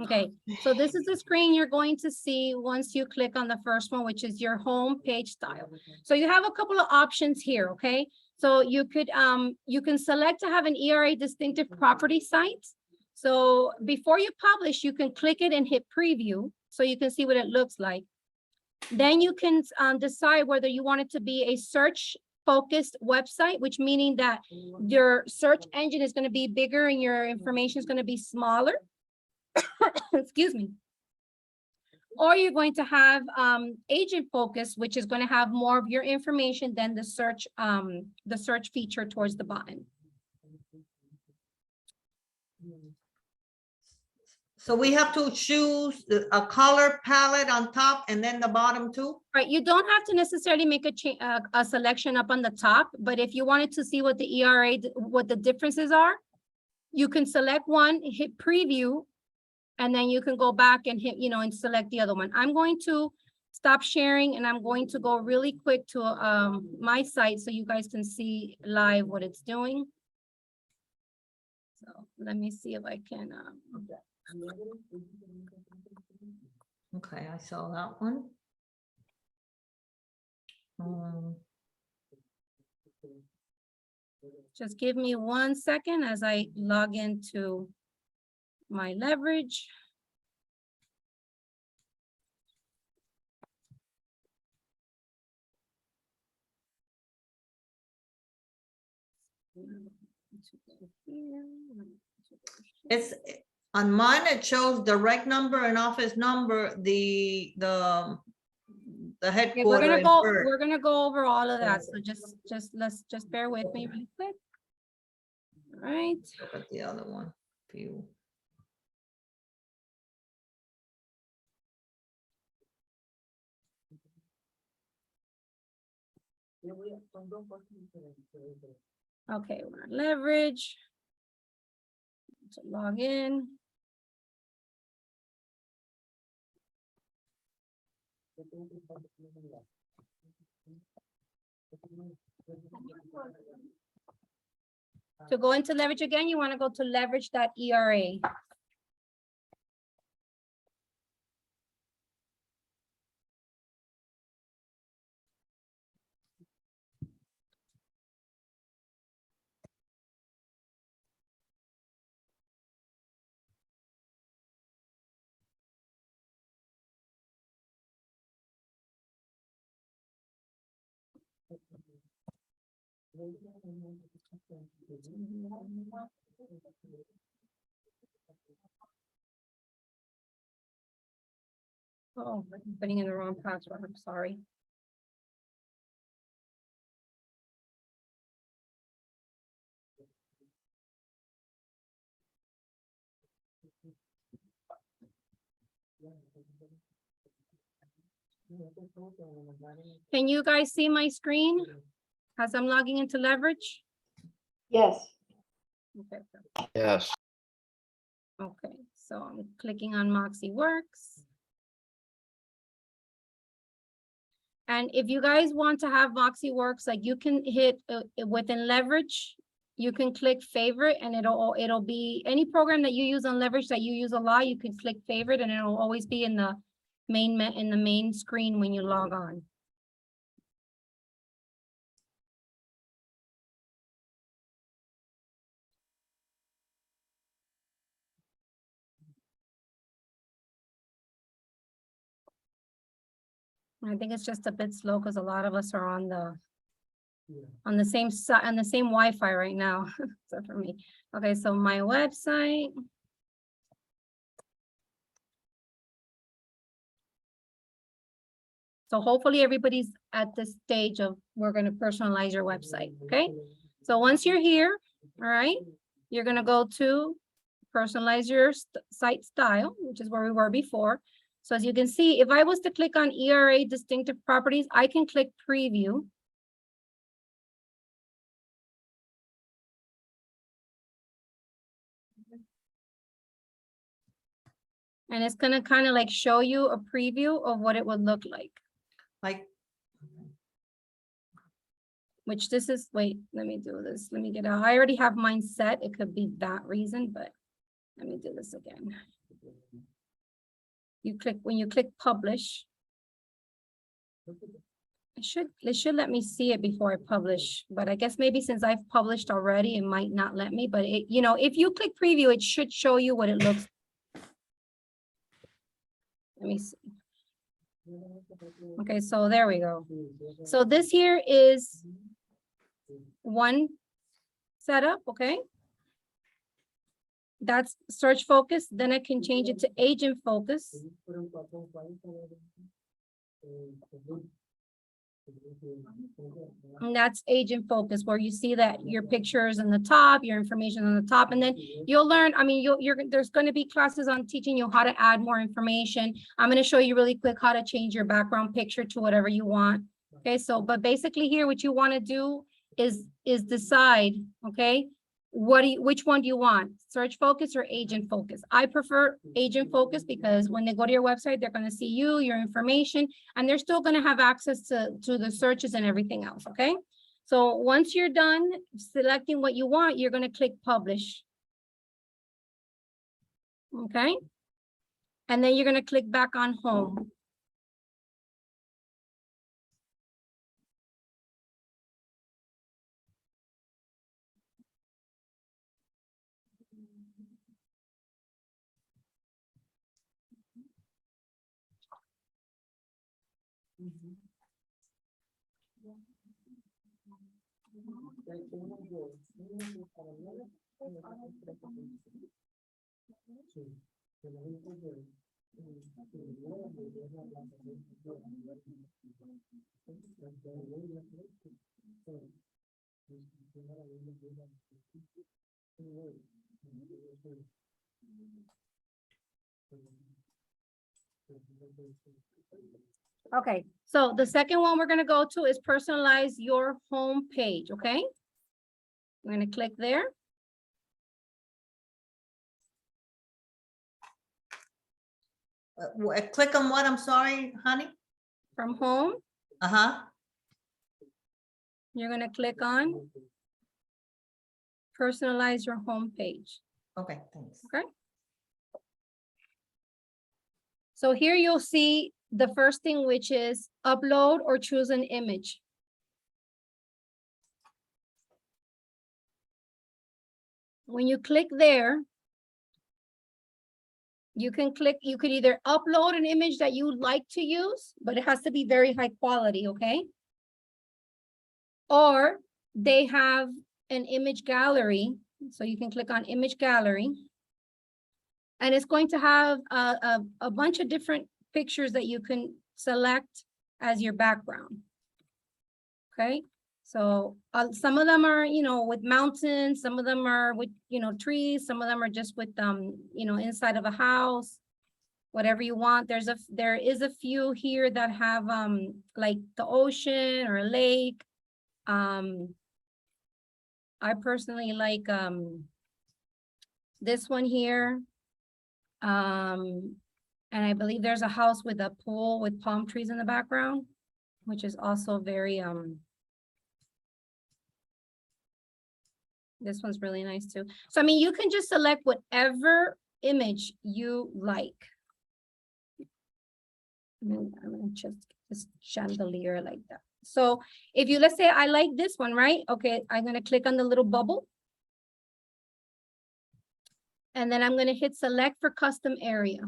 Okay, so this is the screen you're going to see once you click on the first one, which is your home page style. So you have a couple of options here, okay? So you can select to have an ERA distinctive property site. So before you publish, you can click it and hit preview so you can see what it looks like. Then you can decide whether you want it to be a search focused website, which meaning that your search engine is going to be bigger and your information is going to be smaller. Excuse me. Or you're going to have agent focus, which is going to have more of your information than the search feature towards the bottom. So we have to choose a color palette on top and then the bottom too? Right, you don't have to necessarily make a selection up on the top, but if you wanted to see what the ERA, what the differences are, you can select one, hit preview, and then you can go back and hit, and select the other one. I'm going to stop sharing and I'm going to go really quick to my site so you guys can see live what it's doing. So let me see if I can. Okay, I saw that one. Just give me 1 second as I log into my leverage. It's on mine, it shows direct number and office number, the Okay, headquarter. in Burt. we're gonna go over all of that. So let's bear with me really quick. All right. Look at the other one, view. Okay, we're on leverage. So log in. To go into leverage again, you want to go to leverage.era. Oh, I'm putting in the wrong password. I'm sorry. Can you guys see my screen as I'm logging into leverage? Yes. Okay. Yes. Okay, so I'm clicking on Moxi Works. And if you guys want to have Moxi Works, like you can hit within leverage, you can click favorite and it'll be any program that you use on leverage that you use a lot, you can click favorite and it'll always be in the main screen when you log on. I think it's just a bit slow because a lot of us are on the same side, on the same Wi-Fi right now, except for me. Okay, so my website. So hopefully everybody's at this stage of we're going to personalize your website, okay? So once you're here, all right, you're going to go to personalize your site style, which is where we were before. So as you can see, if I was to click on ERA distinctive properties, I can click preview. And it's going to kind of like show you a preview of what it would look like. Like, Which this is, wait, let me do this. Let me get out. I already have mine set. It could be that reason, but let me do this again. When you click publish, it should let me see it before I publish, but I guess maybe since I've published already, it might not let me, but it, you know, if you click preview, it should show you what it looks. Let me see. Okay, so there we go. So this here is one setup, okay? That's search focus. Then I can change it to agent focus. And that's agent focus, where you see that your pictures on the top, your information on the top, and then you'll learn. I mean, there's going to be classes on teaching you how to add more information. I'm going to show you really quick how to change your background picture to whatever you want. Okay, so but basically here, what you want to do is decide, okay, which one do you want, search focus or agent focus? I prefer agent focus because when they go to your website, they're going to see you, your information, and they're still going to have access to the searches and everything else. Okay, so once you're done selecting what you want, you're going to click publish. Okay, And then you're gonna click back on home. Okay, so the second one we're gonna go to is personalize your home page, okay? We're gonna click there. Click on what? I'm sorry, honey? From home, Uh-huh. you're gonna click on personalize your home page. Okay, thanks. So here you'll see the first thing, which is upload or choose an image. When you click there, you can either upload an image that you like to use, but it has to be very high quality, okay? Or they have an image gallery, so you can click on image gallery. And it's going to have a bunch of different pictures that you can select as your background. Okay, so some of them are, with mountains, some of them are with, trees, some of them are just with, inside of a house, whatever you want. There is a few here that have like the ocean or a lake. I personally like this one here. And I believe there's a house with a pool with palm trees in the background, which is also very, this one's really nice too. So, I mean, you can just select whatever image you like. I'm gonna just this chandelier like that. So if you, let's say I like this one, right? Okay, I'm gonna click on the little bubble. And then I'm gonna hit select for custom area.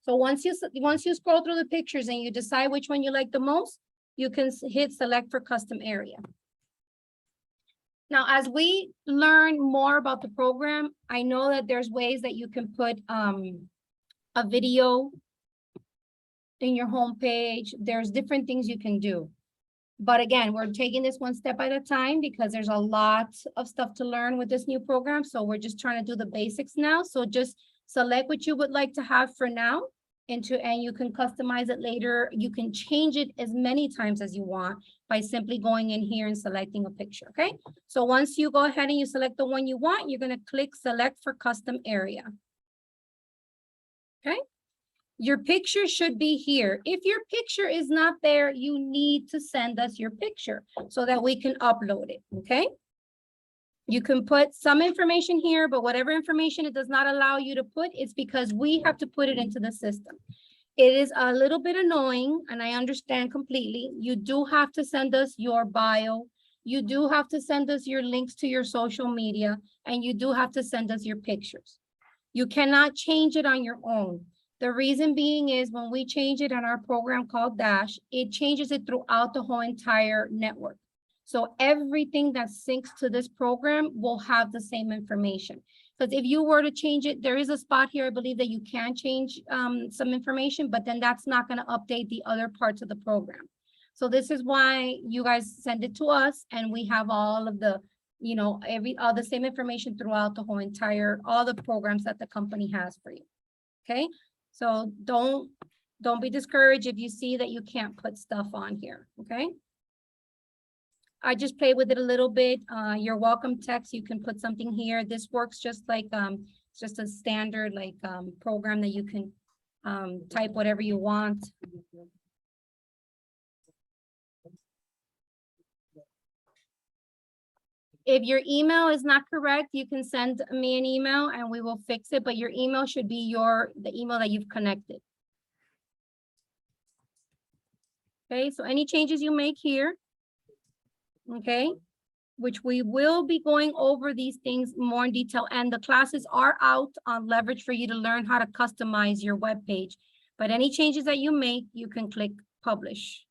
So once you scroll through the pictures and you decide which one you like the most, you can hit select for custom area. Now, as we learn more about the program, I know that there's ways that you can put a video in your homepage. There's different things you can do. But again, we're taking this one step at a time because there's a lot of stuff to learn with this new program. So we're just trying to do the basics now. So just select what you would like to have for now and you can customize it later. You can change it as many times as you want by simply going in here and selecting a picture, okay? So once you go ahead and you select the one you want, you're gonna click select for custom area. Okay? Your picture should be here. If your picture is not there, you need to send us your picture so that we can upload it, okay? You can put some information here, but whatever information it does not allow you to put, it's because we have to put it into the system. It is a little bit annoying, and I understand completely. You do have to send us your bio. You do have to send us your links to your social media, and you do have to send us your pictures. You cannot change it on your own. The reason being is when we change it on our program called Dash, it changes it throughout the whole entire network. So everything that syncs to this program will have the same information. Because if you were to change it, there is a spot here, I believe that you can change some information, but then that's not going to update the other parts of the program. So this is why you guys send it to us and we have all of the, all the same information throughout the whole entire, all the programs that the company has for you. Okay. So don't be discouraged if you see that you can't put stuff on here, okay? I just played with it a little bit. Your welcome text, you can put something here. This works just like, it's just a standard like program that you can type whatever you want. If your email is not correct, you can send me an email and we will fix it, but your email should be the email that you've connected. Okay, so any changes you make here, okay, which we will be going over these things more in detail, and the classes are out on Leverage for you to learn how to customize your web page. But any changes that you make, you can click publish.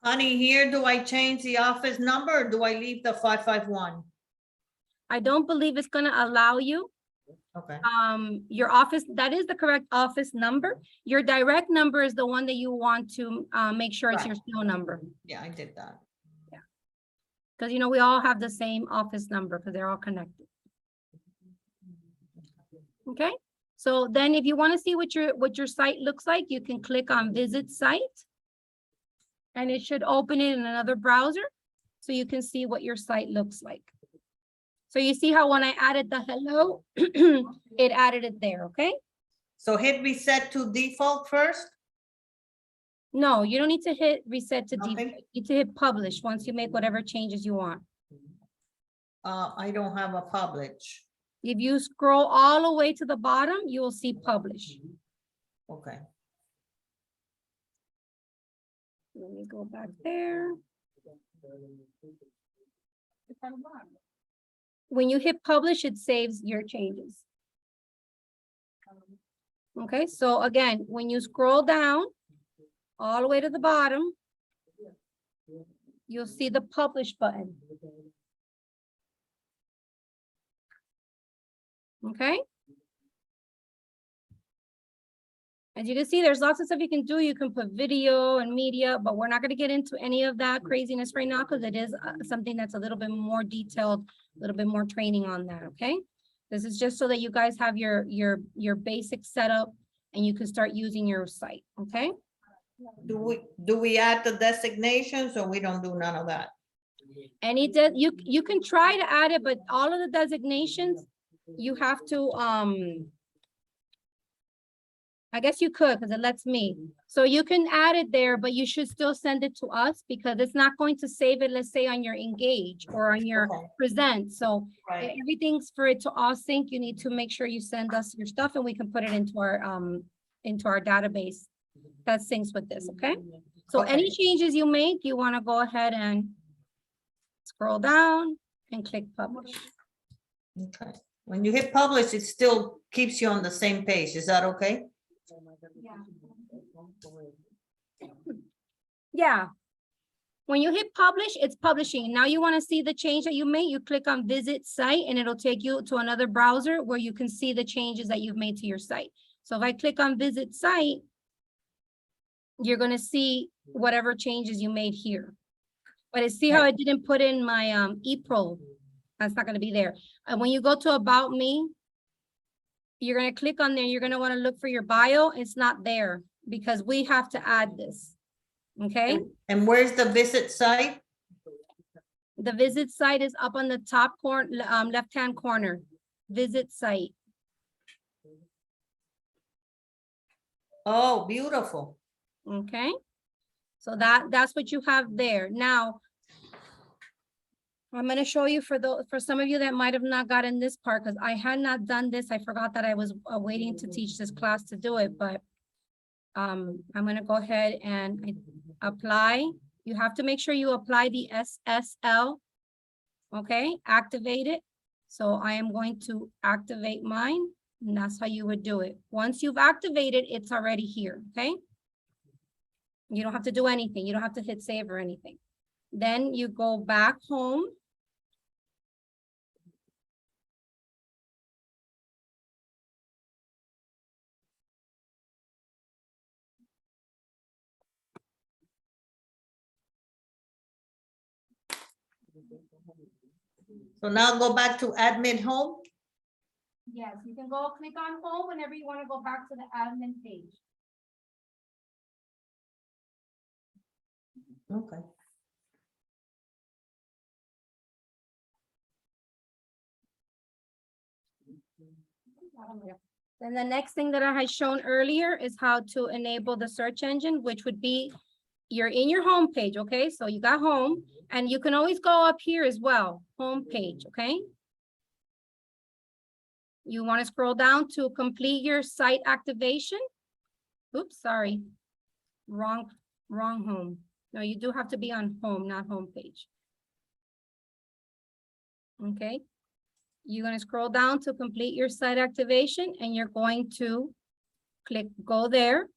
Honey, here, do I change the office number or do I leave the 551? I don't believe it's gonna allow you. Okay, Your office, that is the correct office number. Your direct number is the one that you want to make sure it's your cell number. yeah, I did that. Because you know, we all have the same office number because they're all connected. Okay, so then if you want to see what your site looks like, you can click on visit site. And it should open it in another browser so you can see what your site looks like. So you see how when I added the hello, it added it there, okay? So hit reset to default first? No, you don't need to hit reset to default. Nothing? You need to hit publish once you make whatever changes you want. I don't have a publish. If you scroll all the way to the bottom, you will see publish. Okay. Let me go back there. When you hit publish, it saves your changes. Okay, so again, when you scroll down all the way to the bottom, you'll see the publish button. Okay. As you can see, there's lots of stuff you can do. You can put video and media, but we're not going to get into any of that craziness right now because it is something that's a little bit more detailed, a little bit more training on that, okay? This is just so that you guys have your basic setup and you can start using your site, okay? Do we add the designations or we don't do none of that? You can try to add it, but all of the designations, you have to, I guess you could because it lets me. So you can add it there, but you should still send it to us because it's not going to save it, let's say on your engage or on your Okay. present. So Right. everything's for it to all sync. You need to make sure you send us your stuff and we can put it into our database that syncs with this, okay? So Okay. any changes you make, you want to go ahead and scroll down and click publish. Okay. When you hit publish, it still keeps you on the same page. Is that okay? Yeah. When you hit publish, it's publishing. Now you want to see the change that you made, you click on visit site and it'll take you to another browser where you can see the changes that you've made to your site. So if I click on visit site, you're going to see whatever changes you made here. But see how I didn't put in my ePro? That's not going to be there. And when you go to about me, you're going to click on there. You're going to want to look for your bio. It's not there because we have to add this. Okay. And where's the visit site? The visit site is up on the top corner, left-hand corner. Visit site. Oh, beautiful. Okay. So that's what you have there. Now, I'm going to show you for some of you that might have not gotten this part because I had not done this. I forgot that I was waiting to teach this class to do it, but I'm going to go ahead and apply. You have to make sure you apply the SSL. Okay, activate it. So I am going to activate mine, and that's how you would do it. Once you've activated, it's already here. Okay. You don't have to do anything. You don't have to hit save or anything. Then you go back home. So now go back to admin home. Yes, you can go click on home whenever you want to go back to the admin page. Okay. Then the next thing that I had shown earlier is how to enable the search engine, which would be you're in your home page, okay? So you got home, and you can always go up here as well, home page, okay? You want to scroll down to complete your site activation. Oops, sorry. Wrong home. No, you do have to be on home, not home page. Okay. You're going to scroll down to complete your site activation, and you're going to click go there.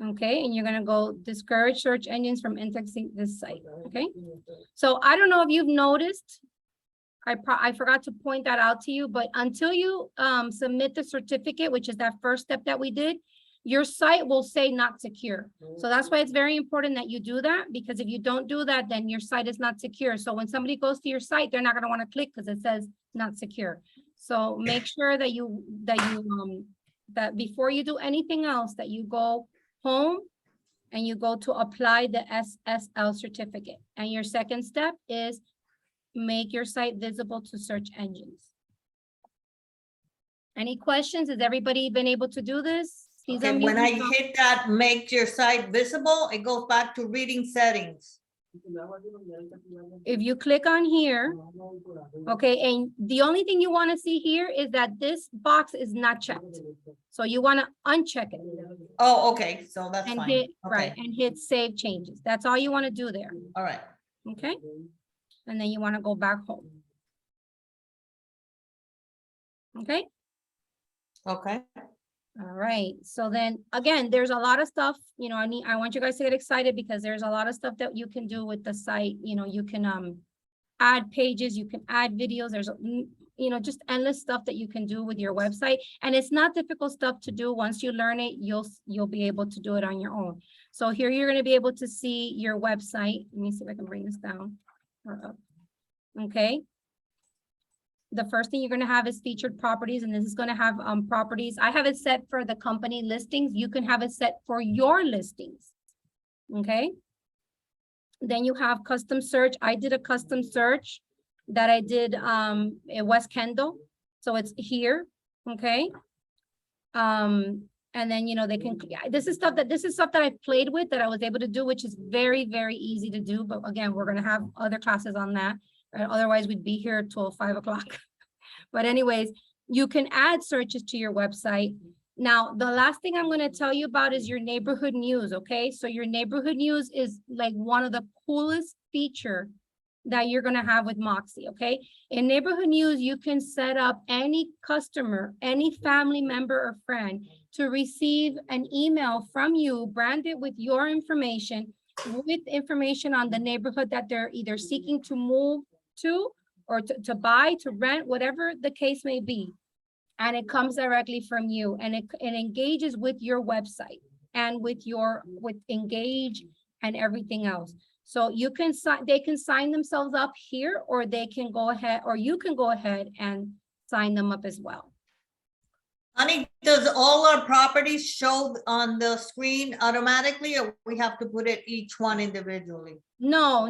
Okay, and you're going to go discourage search engines from indexing this site. Okay. So I don't know if you've noticed, I forgot to point that out to you, but until you submit the certificate, which is that first step that we did, your site will say not secure. So that's why it's very important that you do that, because if you don't do that, then your site is not secure. So when somebody goes to your site, they're not going to want to click because it says not secure. So make sure that that before you do anything else, that you go home and you go to apply the Ssl certificate. And your second step is make your site visible to search engines. Any questions? Has everybody been able to do this? Please Okay, unmute when I yourself. hit that, make your site visible, it goes back to reading settings. If you click on here, okay, and the only thing you want to see here is that this box is not checked. So you want to uncheck it Oh, okay, so that's and fine. hit, right, Okay, and hit save changes. That's all you want to do there, all right. okay? And then you want to go back home. Okay? Okay. All right, so then again, there's a lot of stuff, you know, I want you guys to get excited because there's a lot of stuff that you can do with the site. You know, you can add pages, you can add videos, there's you know, just endless stuff that you can do with your website. And it's not difficult stuff to do. Once you learn it, you'll be able to do it on your own. So here you're going to be able to see your website. Let me see if I can bring this down or up. Okay. The first thing you're going to have is featured properties, and this is going to have properties. I have it set for the company listings. You can have it set for your listings. Okay. Then you have custom search. I did a custom search that I did in West Kendall. So it's here. Okay. And then, you know, they can, this is stuff that I've played with that I was able to do, which is very, very easy to do. But again, we're going to have other classes on that. Otherwise, we'd be here till 5 o'clock. But anyways, you can add searches to your website. Now, the last thing I'm going to tell you about is your neighborhood news. Okay, so your neighborhood news is like one of the coolest feature that you're going to have with Moxi. Okay, in neighborhood news, you can set up any customer, any family member or friend to receive an email from you branded with your information, with information on the neighborhood that they're either seeking to move to or to buy, to rent, whatever the case may be. And it comes directly from you, and it engages with your website and with Engage and everything else. So you can they can sign themselves up here, or they can go ahead, or you can go ahead and sign them up as well. Honey, does all our properties show on the screen automatically, or we have to put it each one individually? No,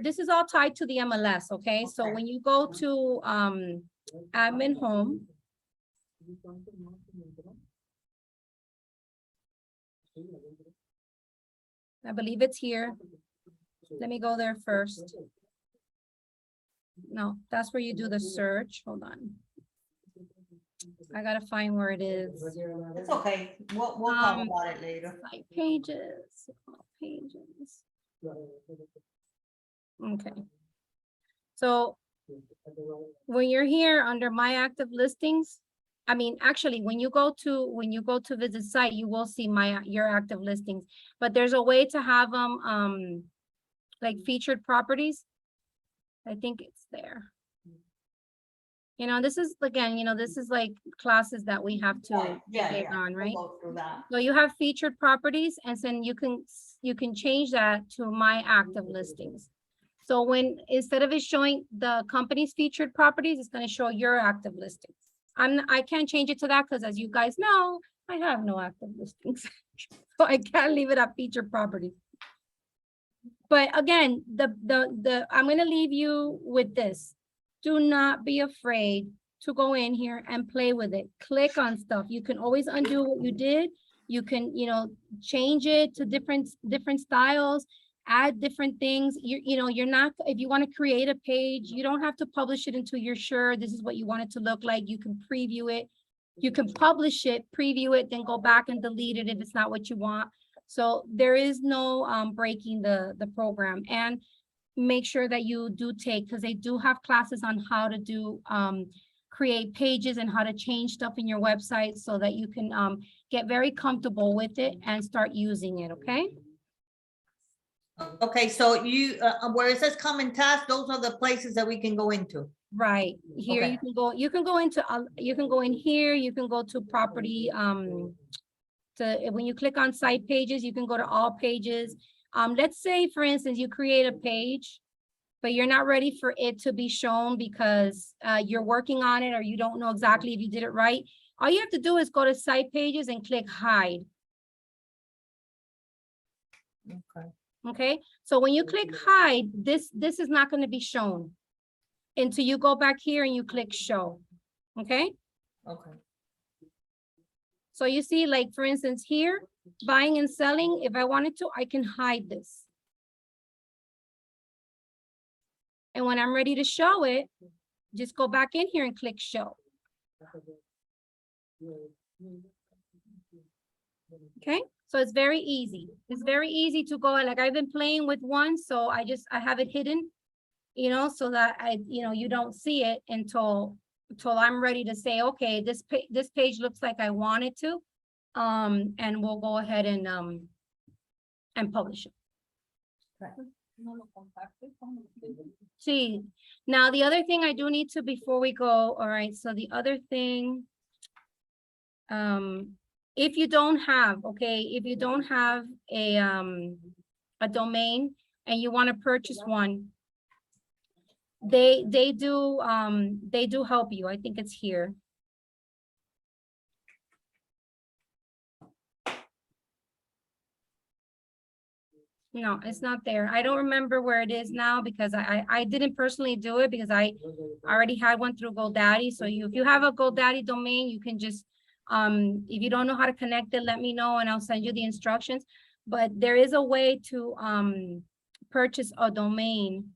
this is all tied to the MLS. Okay, so when you go to admin home, I believe it's here. Let me go there first. No, that's where you do the search. Hold on. I gotta find where it is. It's okay, we'll talk about it later. Site pages, pages. Okay. So when you're here under my active listings, I mean, actually, when you go to visit site, you will see your active listings, but there's a way to have them like featured properties. I think it's there. You know, this is, again, you know, this is like classes that we have to get on, right? We'll go through that. So you have featured properties, and then you can change that to my active listings. So when, instead of it showing the company's featured properties, it's going to show your active listings. I can't change it to that because, as you guys know, I have no active listings. So I can't leave it at featured properties. But again, I'm going to leave you with this. Do not be afraid to go in here and play with it. Click on stuff. You can always undo what you did, You can, you know, change it to different styles, add different things. You know, you're not, if you want to create a page, you don't have to publish it until you're sure this is what you want it to look like. You can preview it. You can publish it, preview it, then go back and delete it if it's not what you want. So there is no breaking the program. And make sure that you do take, because they do have classes on how to do create pages and how to change stuff in your website so that you can get very comfortable with it and start using it, okay? Okay, so you, where it says common tasks, those are the places that we can go into. Right, here Okay. you can go into, you can go in here, you can go to property, when you click on site pages, you can go to all pages. Let's say, for instance, you create a page, but you're not ready for it to be shown because you're working on it or you don't know exactly if you did it right. All you have to do is go to site pages and click hide. Okay. Okay, so when you click hide, this is not going to be shown until you go back here and you click show. Okay, Okay. so you see, like, for instance, here, buying and selling, if I wanted to, I can hide this. And when I'm ready to show it, just go back in here and click show. Okay, so it's very easy. It's very easy to go, like, I've been playing with one, so I have it hidden, you know, so that you don't see it until I'm ready to say, okay, this page looks like I want it to, and we'll go ahead and publish it. See, now the other thing I do need to, before we go, all right, so the other thing, if you don't have, okay, if you don't have a domain and you want to purchase one, they do help you. I think it's here. No, it's not there. I don't remember where it is now because I didn't personally do it because I already had one through GoDaddy. So if you have a GoDaddy domain, you can just, if you don't know how to connect it, let me know and I'll send you the instructions. But there is a way to purchase a domain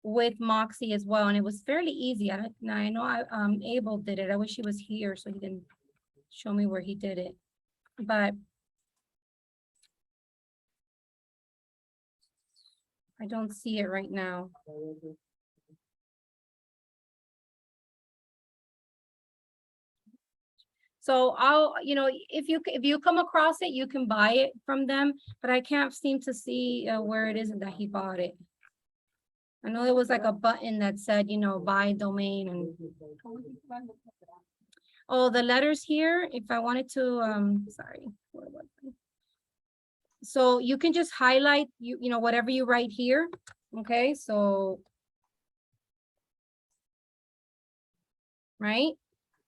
with Moxi as well. And it was fairly easy. I know Abel did it. I wish he was here so he can show me where he did it. But I don't see it right now. So if you come across it, you can buy it from them, but I can't seem to see where it is that he bought it. I know there was like a button that said, buy domain and. Oh, the letters here, if I wanted to, sorry. Where was I? So you can just highlight, whatever you write here. Okay, so. Right?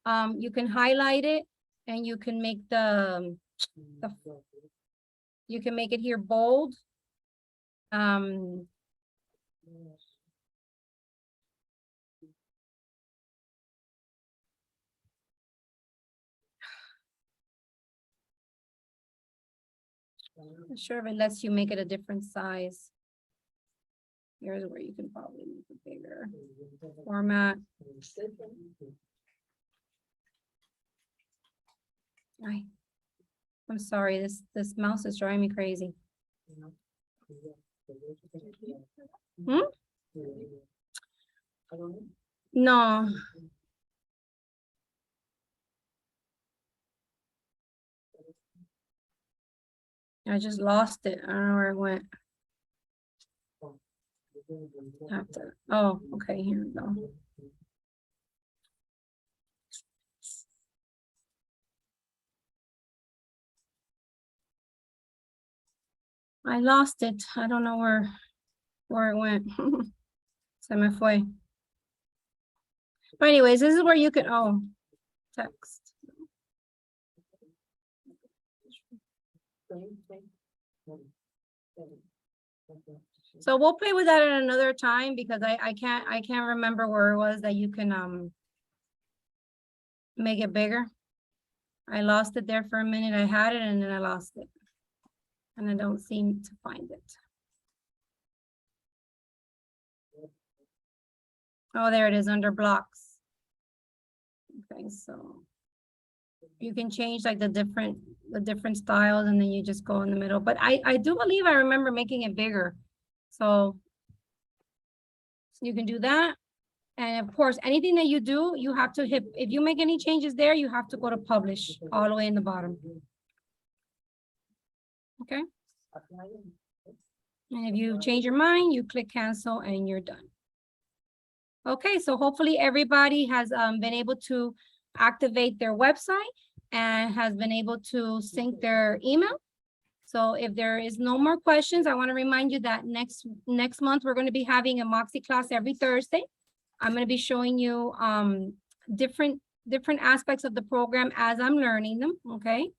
You can highlight it and you can make you can make it here bold. I'm not sure if it lets you make it a different size. Here's where you can probably make it bigger. Format. I'm sorry, this mouse is driving me crazy. No. I just lost it. I don't know where it went. Oh, okay, here we go. I lost it. I don't know where it went. Se me fue. But anyways, this is where you can, text. So we'll play with that at another time because I can't remember where it was that you can make it bigger. I lost it there for a minute. I had it and then I lost it. And I don't seem to find it. Oh, there it is under blocks. Okay, so you can change like the different styles and then you just go in the middle. But I do believe I remember making it bigger. So you can do that. And of course, anything that you do, you have to hit, if you make any changes there, you have to go to publish all the way in the bottom. Okay. And if you change your mind, you click cancel and you're done. Okay, so hopefully everybody has been able to activate their website and has been able to sync their email. So if there is no more questions, I want to remind you that next month, we're going to be having a Moxi class every Thursday. I'm going to be showing you different aspects of the program as I'm learning them, okay?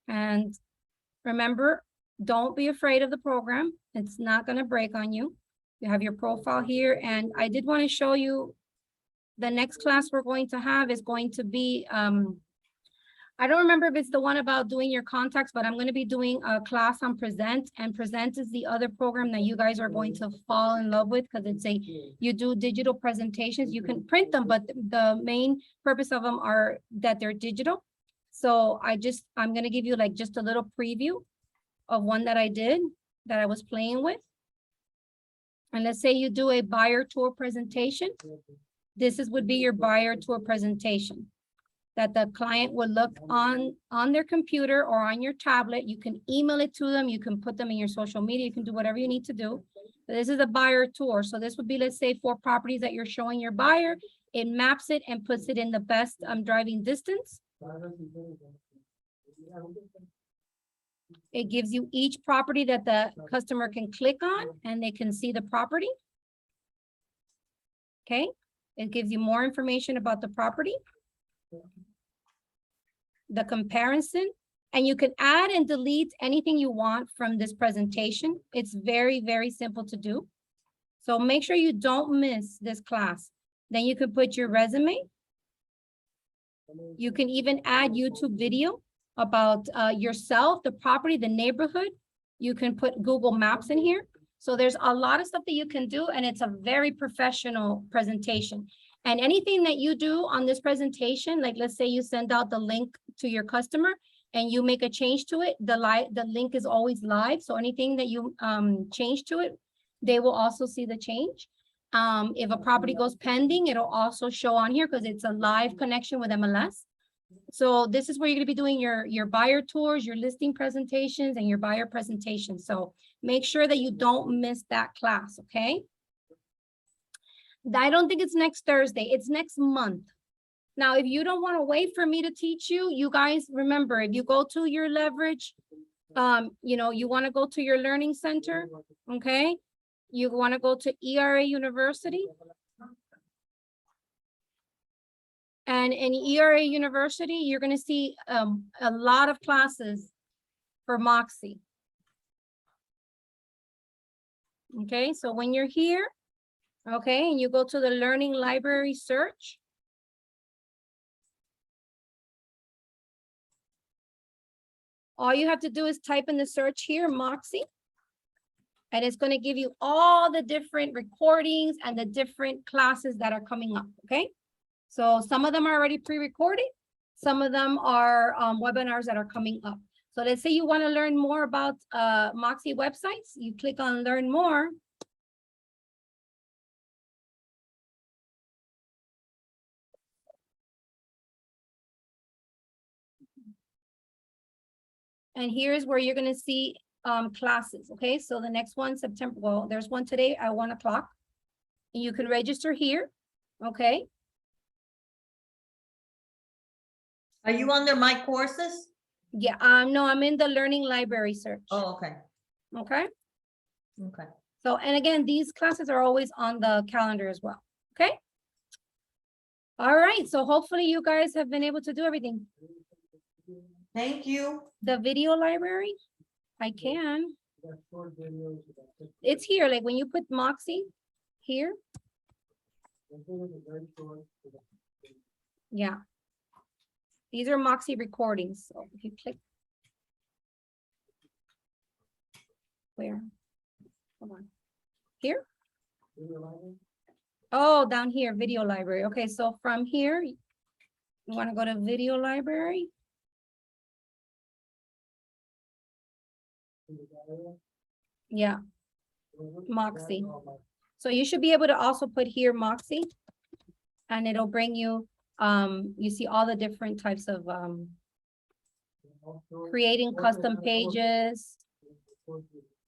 And remember, don't be afraid of the program. It's not going to break on you. You have your profile here, and I did want to show you the next class we're going to have is going to be, I don't remember if it's the one about doing your contacts, but I'm going to be doing a class on Present, and Present is the other program that you guys are going to fall in love with because it's you do digital presentations. You can print them, but the main purpose of them are that they're digital. So I'm going to give you like just a little preview of one that I did that I was playing with. And let's say you do a buyer tour presentation. This would be your buyer tour presentation that the client would look on their computer or on your tablet. You can email it to them. You can put them in your social media. You can do whatever you need to do. But this is a buyer tour. So this would be, let's say, 4 properties that you're showing your buyer. It maps it and puts it in the best driving distance. It gives you each property that the customer can click on and they can see the property. Okay. It gives you more information about the property, the comparison, and you can add and delete anything you want from this presentation. It's very, very simple to do. So make sure you don't miss this class. Then you can put your resume. You can even add YouTube video about yourself, the property, the neighborhood. You can put Google Maps in here. So there's a lot of stuff that you can do, and it's a very professional presentation. And anything that you do on this presentation, like let's say you send out the link to your customer and you make a change to it, the link is always live. So anything that you change to it, they will also see the change. If a property goes pending, it'll also show on here because it's a live connection with MLS. So this is where you're going to be doing your buyer tours, your listing presentations, and your buyer presentations. So make sure that you don't miss that class, okay? I don't think it's next Thursday. It's next month. Now, if you don't want to wait for me to teach you, you guys remember, if you go to your leverage, you want to go to your learning center, okay? You want to go to ERA University. And in ERA University, you're going to see a lot of classes for Moxi. Okay, so when you're here, okay, and you go to the Learning Library search. All you have to do is type in the search here, Moxi. And it's going to give you all the different recordings and the different classes that are coming up, okay? So some of them are already pre-recorded. Some of them are webinars that are coming up. So let's say you want to learn more about Moxi websites. You click on Learn More. And here's where you're going to see classes, okay? So the next one, September, well, there's one today at 1 o'clock. And you can register here, okay? Are you under my courses? Yeah, no, I'm in the Learning Library search. Oh, okay, Okay. okay. So, and again, these classes are always on the calendar as well. Okay. All right. So hopefully you guys have been able to do everything. Thank you. The video library, I can. It's here. Like when you put Moxi here. Yeah. These are Moxi recordings. So if you click. Where? Come on. Here? Oh, down here, video library. Okay, so from here, you want to go to video library? Yeah, Moxi. So you should be able to also put here Moxi. And it'll bring you, you see all the different types of creating custom pages.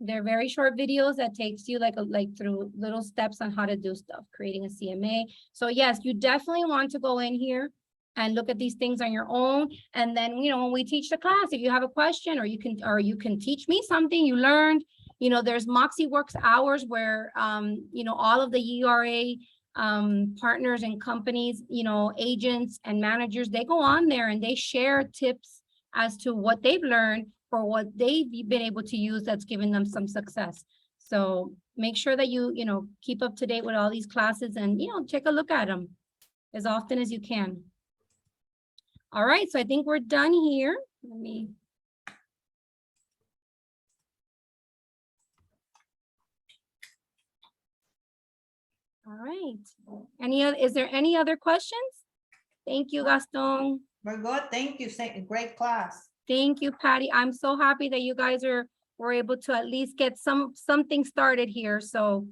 They're very short videos that takes you like through little steps on how to do stuff, creating a CMA. So yes, you definitely want to go in here and look at these things on your own. And then, you know, when we teach the class, if you have a question or you can teach me something you learned, you know, there's Moxi Works hours where, you know, all of the ERA partners and companies, you know, agents and managers, they go on there and they share tips as to what they've learned for what they've been able to use that's given them some success. So make sure that you know, keep up to date with all these classes and, you know, take a look at them as often as you can. All right, so I think we're done here. Let me. All right. Is there any other questions? Thank you, Gaston. We're good. Thank you. Great class. Thank you, Patty. I'm so happy that you guys were able to at least get something started here. So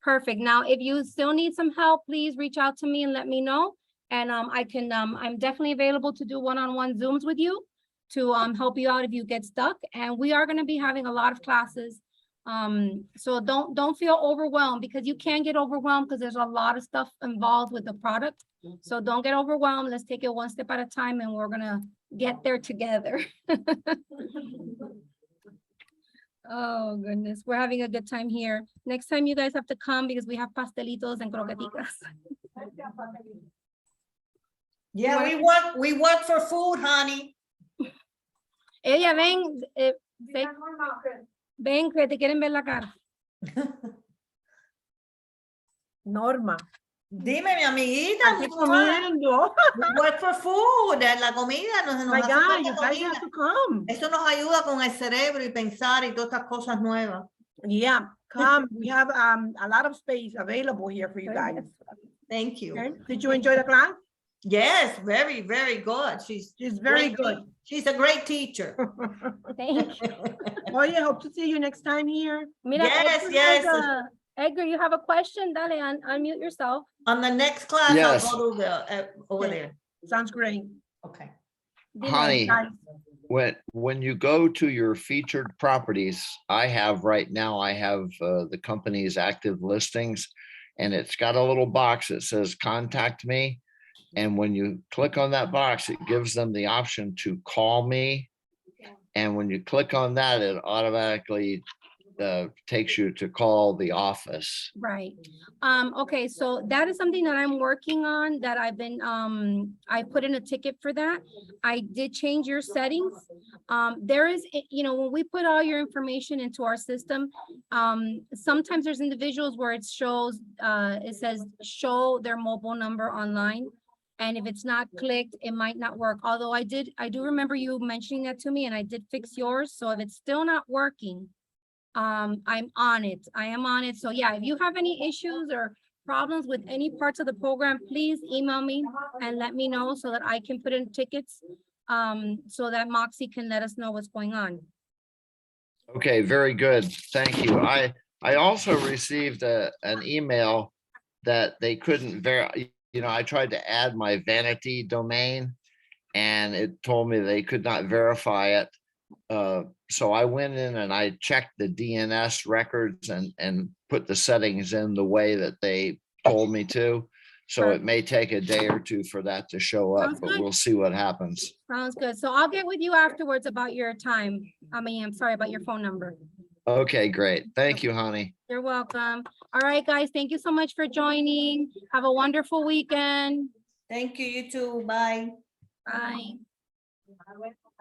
perfect. Now, if you still need some help, please reach out to me and let me know. And I'm definitely available to do one-on-one Zooms with you to help you out if you get stuck. And we are going to be having a lot of classes. So don't feel overwhelmed, because you can get overwhelmed because there's a lot of stuff involved with the product. So don't get overwhelmed. Let's take it one step at a time and we're gonna get there together. Oh goodness, we're having a good time here. Next time you guys have to come because we have pastelitos and croqueticas. Yeah, we work for food, honey. Ella, ven, ven que te quieren ver la cara. Norma. Dime, mi amiguita. Aquí comiendo. We work for food. La comida nos My hace God, falta you guys comida. have to come. Eso nos ayuda con el cerebro y pensar y todas estas cosas nuevas. Yeah, come. We have a lot of space available here for you guys. Thank you. Okay. Did you enjoy the class? Yes, very, very good. She's very great good. She's a great teacher. Thank you. Oh yeah, hope to see you next time here. Mira, Yes, Edgar yes. Edgar, you have a question? Dale, unmute yourself. On the next class, Yes. I'll go to the over there. Sounds great. Okay. Dile, Honey, Guys, when you go to your featured properties, I have the company's active listings, and it's got a little box that says contact me. And when you click on that box, it gives them the option to call me. And when you click on that, it automatically takes you to call the office. Right. Okay, so that is something that I'm working on, that I've been, I put in a ticket for that. I did change your settings. There is, you know, when we put all your information into our system, sometimes there's individuals where it shows, it says show their mobile number online. And if it's not clicked, it might not work. Although I do remember you mentioning that to me, and I did fix yours. So if it's still not working, I'm on it. I am on it. So yeah, if you have any issues or problems with any parts of the program, please email me and let me know so that I can put in tickets, so that Moxi can let us know what's going on. Okay, very good. Thank you. I also received an email that they couldn't verify. You know, I tried to add my vanity domain and it told me they could not verify it. So I went in and I checked the DNS records and put the settings in the way that they told me to. So it may take a day or two for that to show up, Sounds but good. we'll see what happens. Sounds good. So I'll get with you afterwards about your time. I'm sorry, about your phone number. Okay, great. Thank you, honey. You're welcome. All right, guys, thank you so much for joining. Have a wonderful weekend. Thank you. You too. Bye. Bye.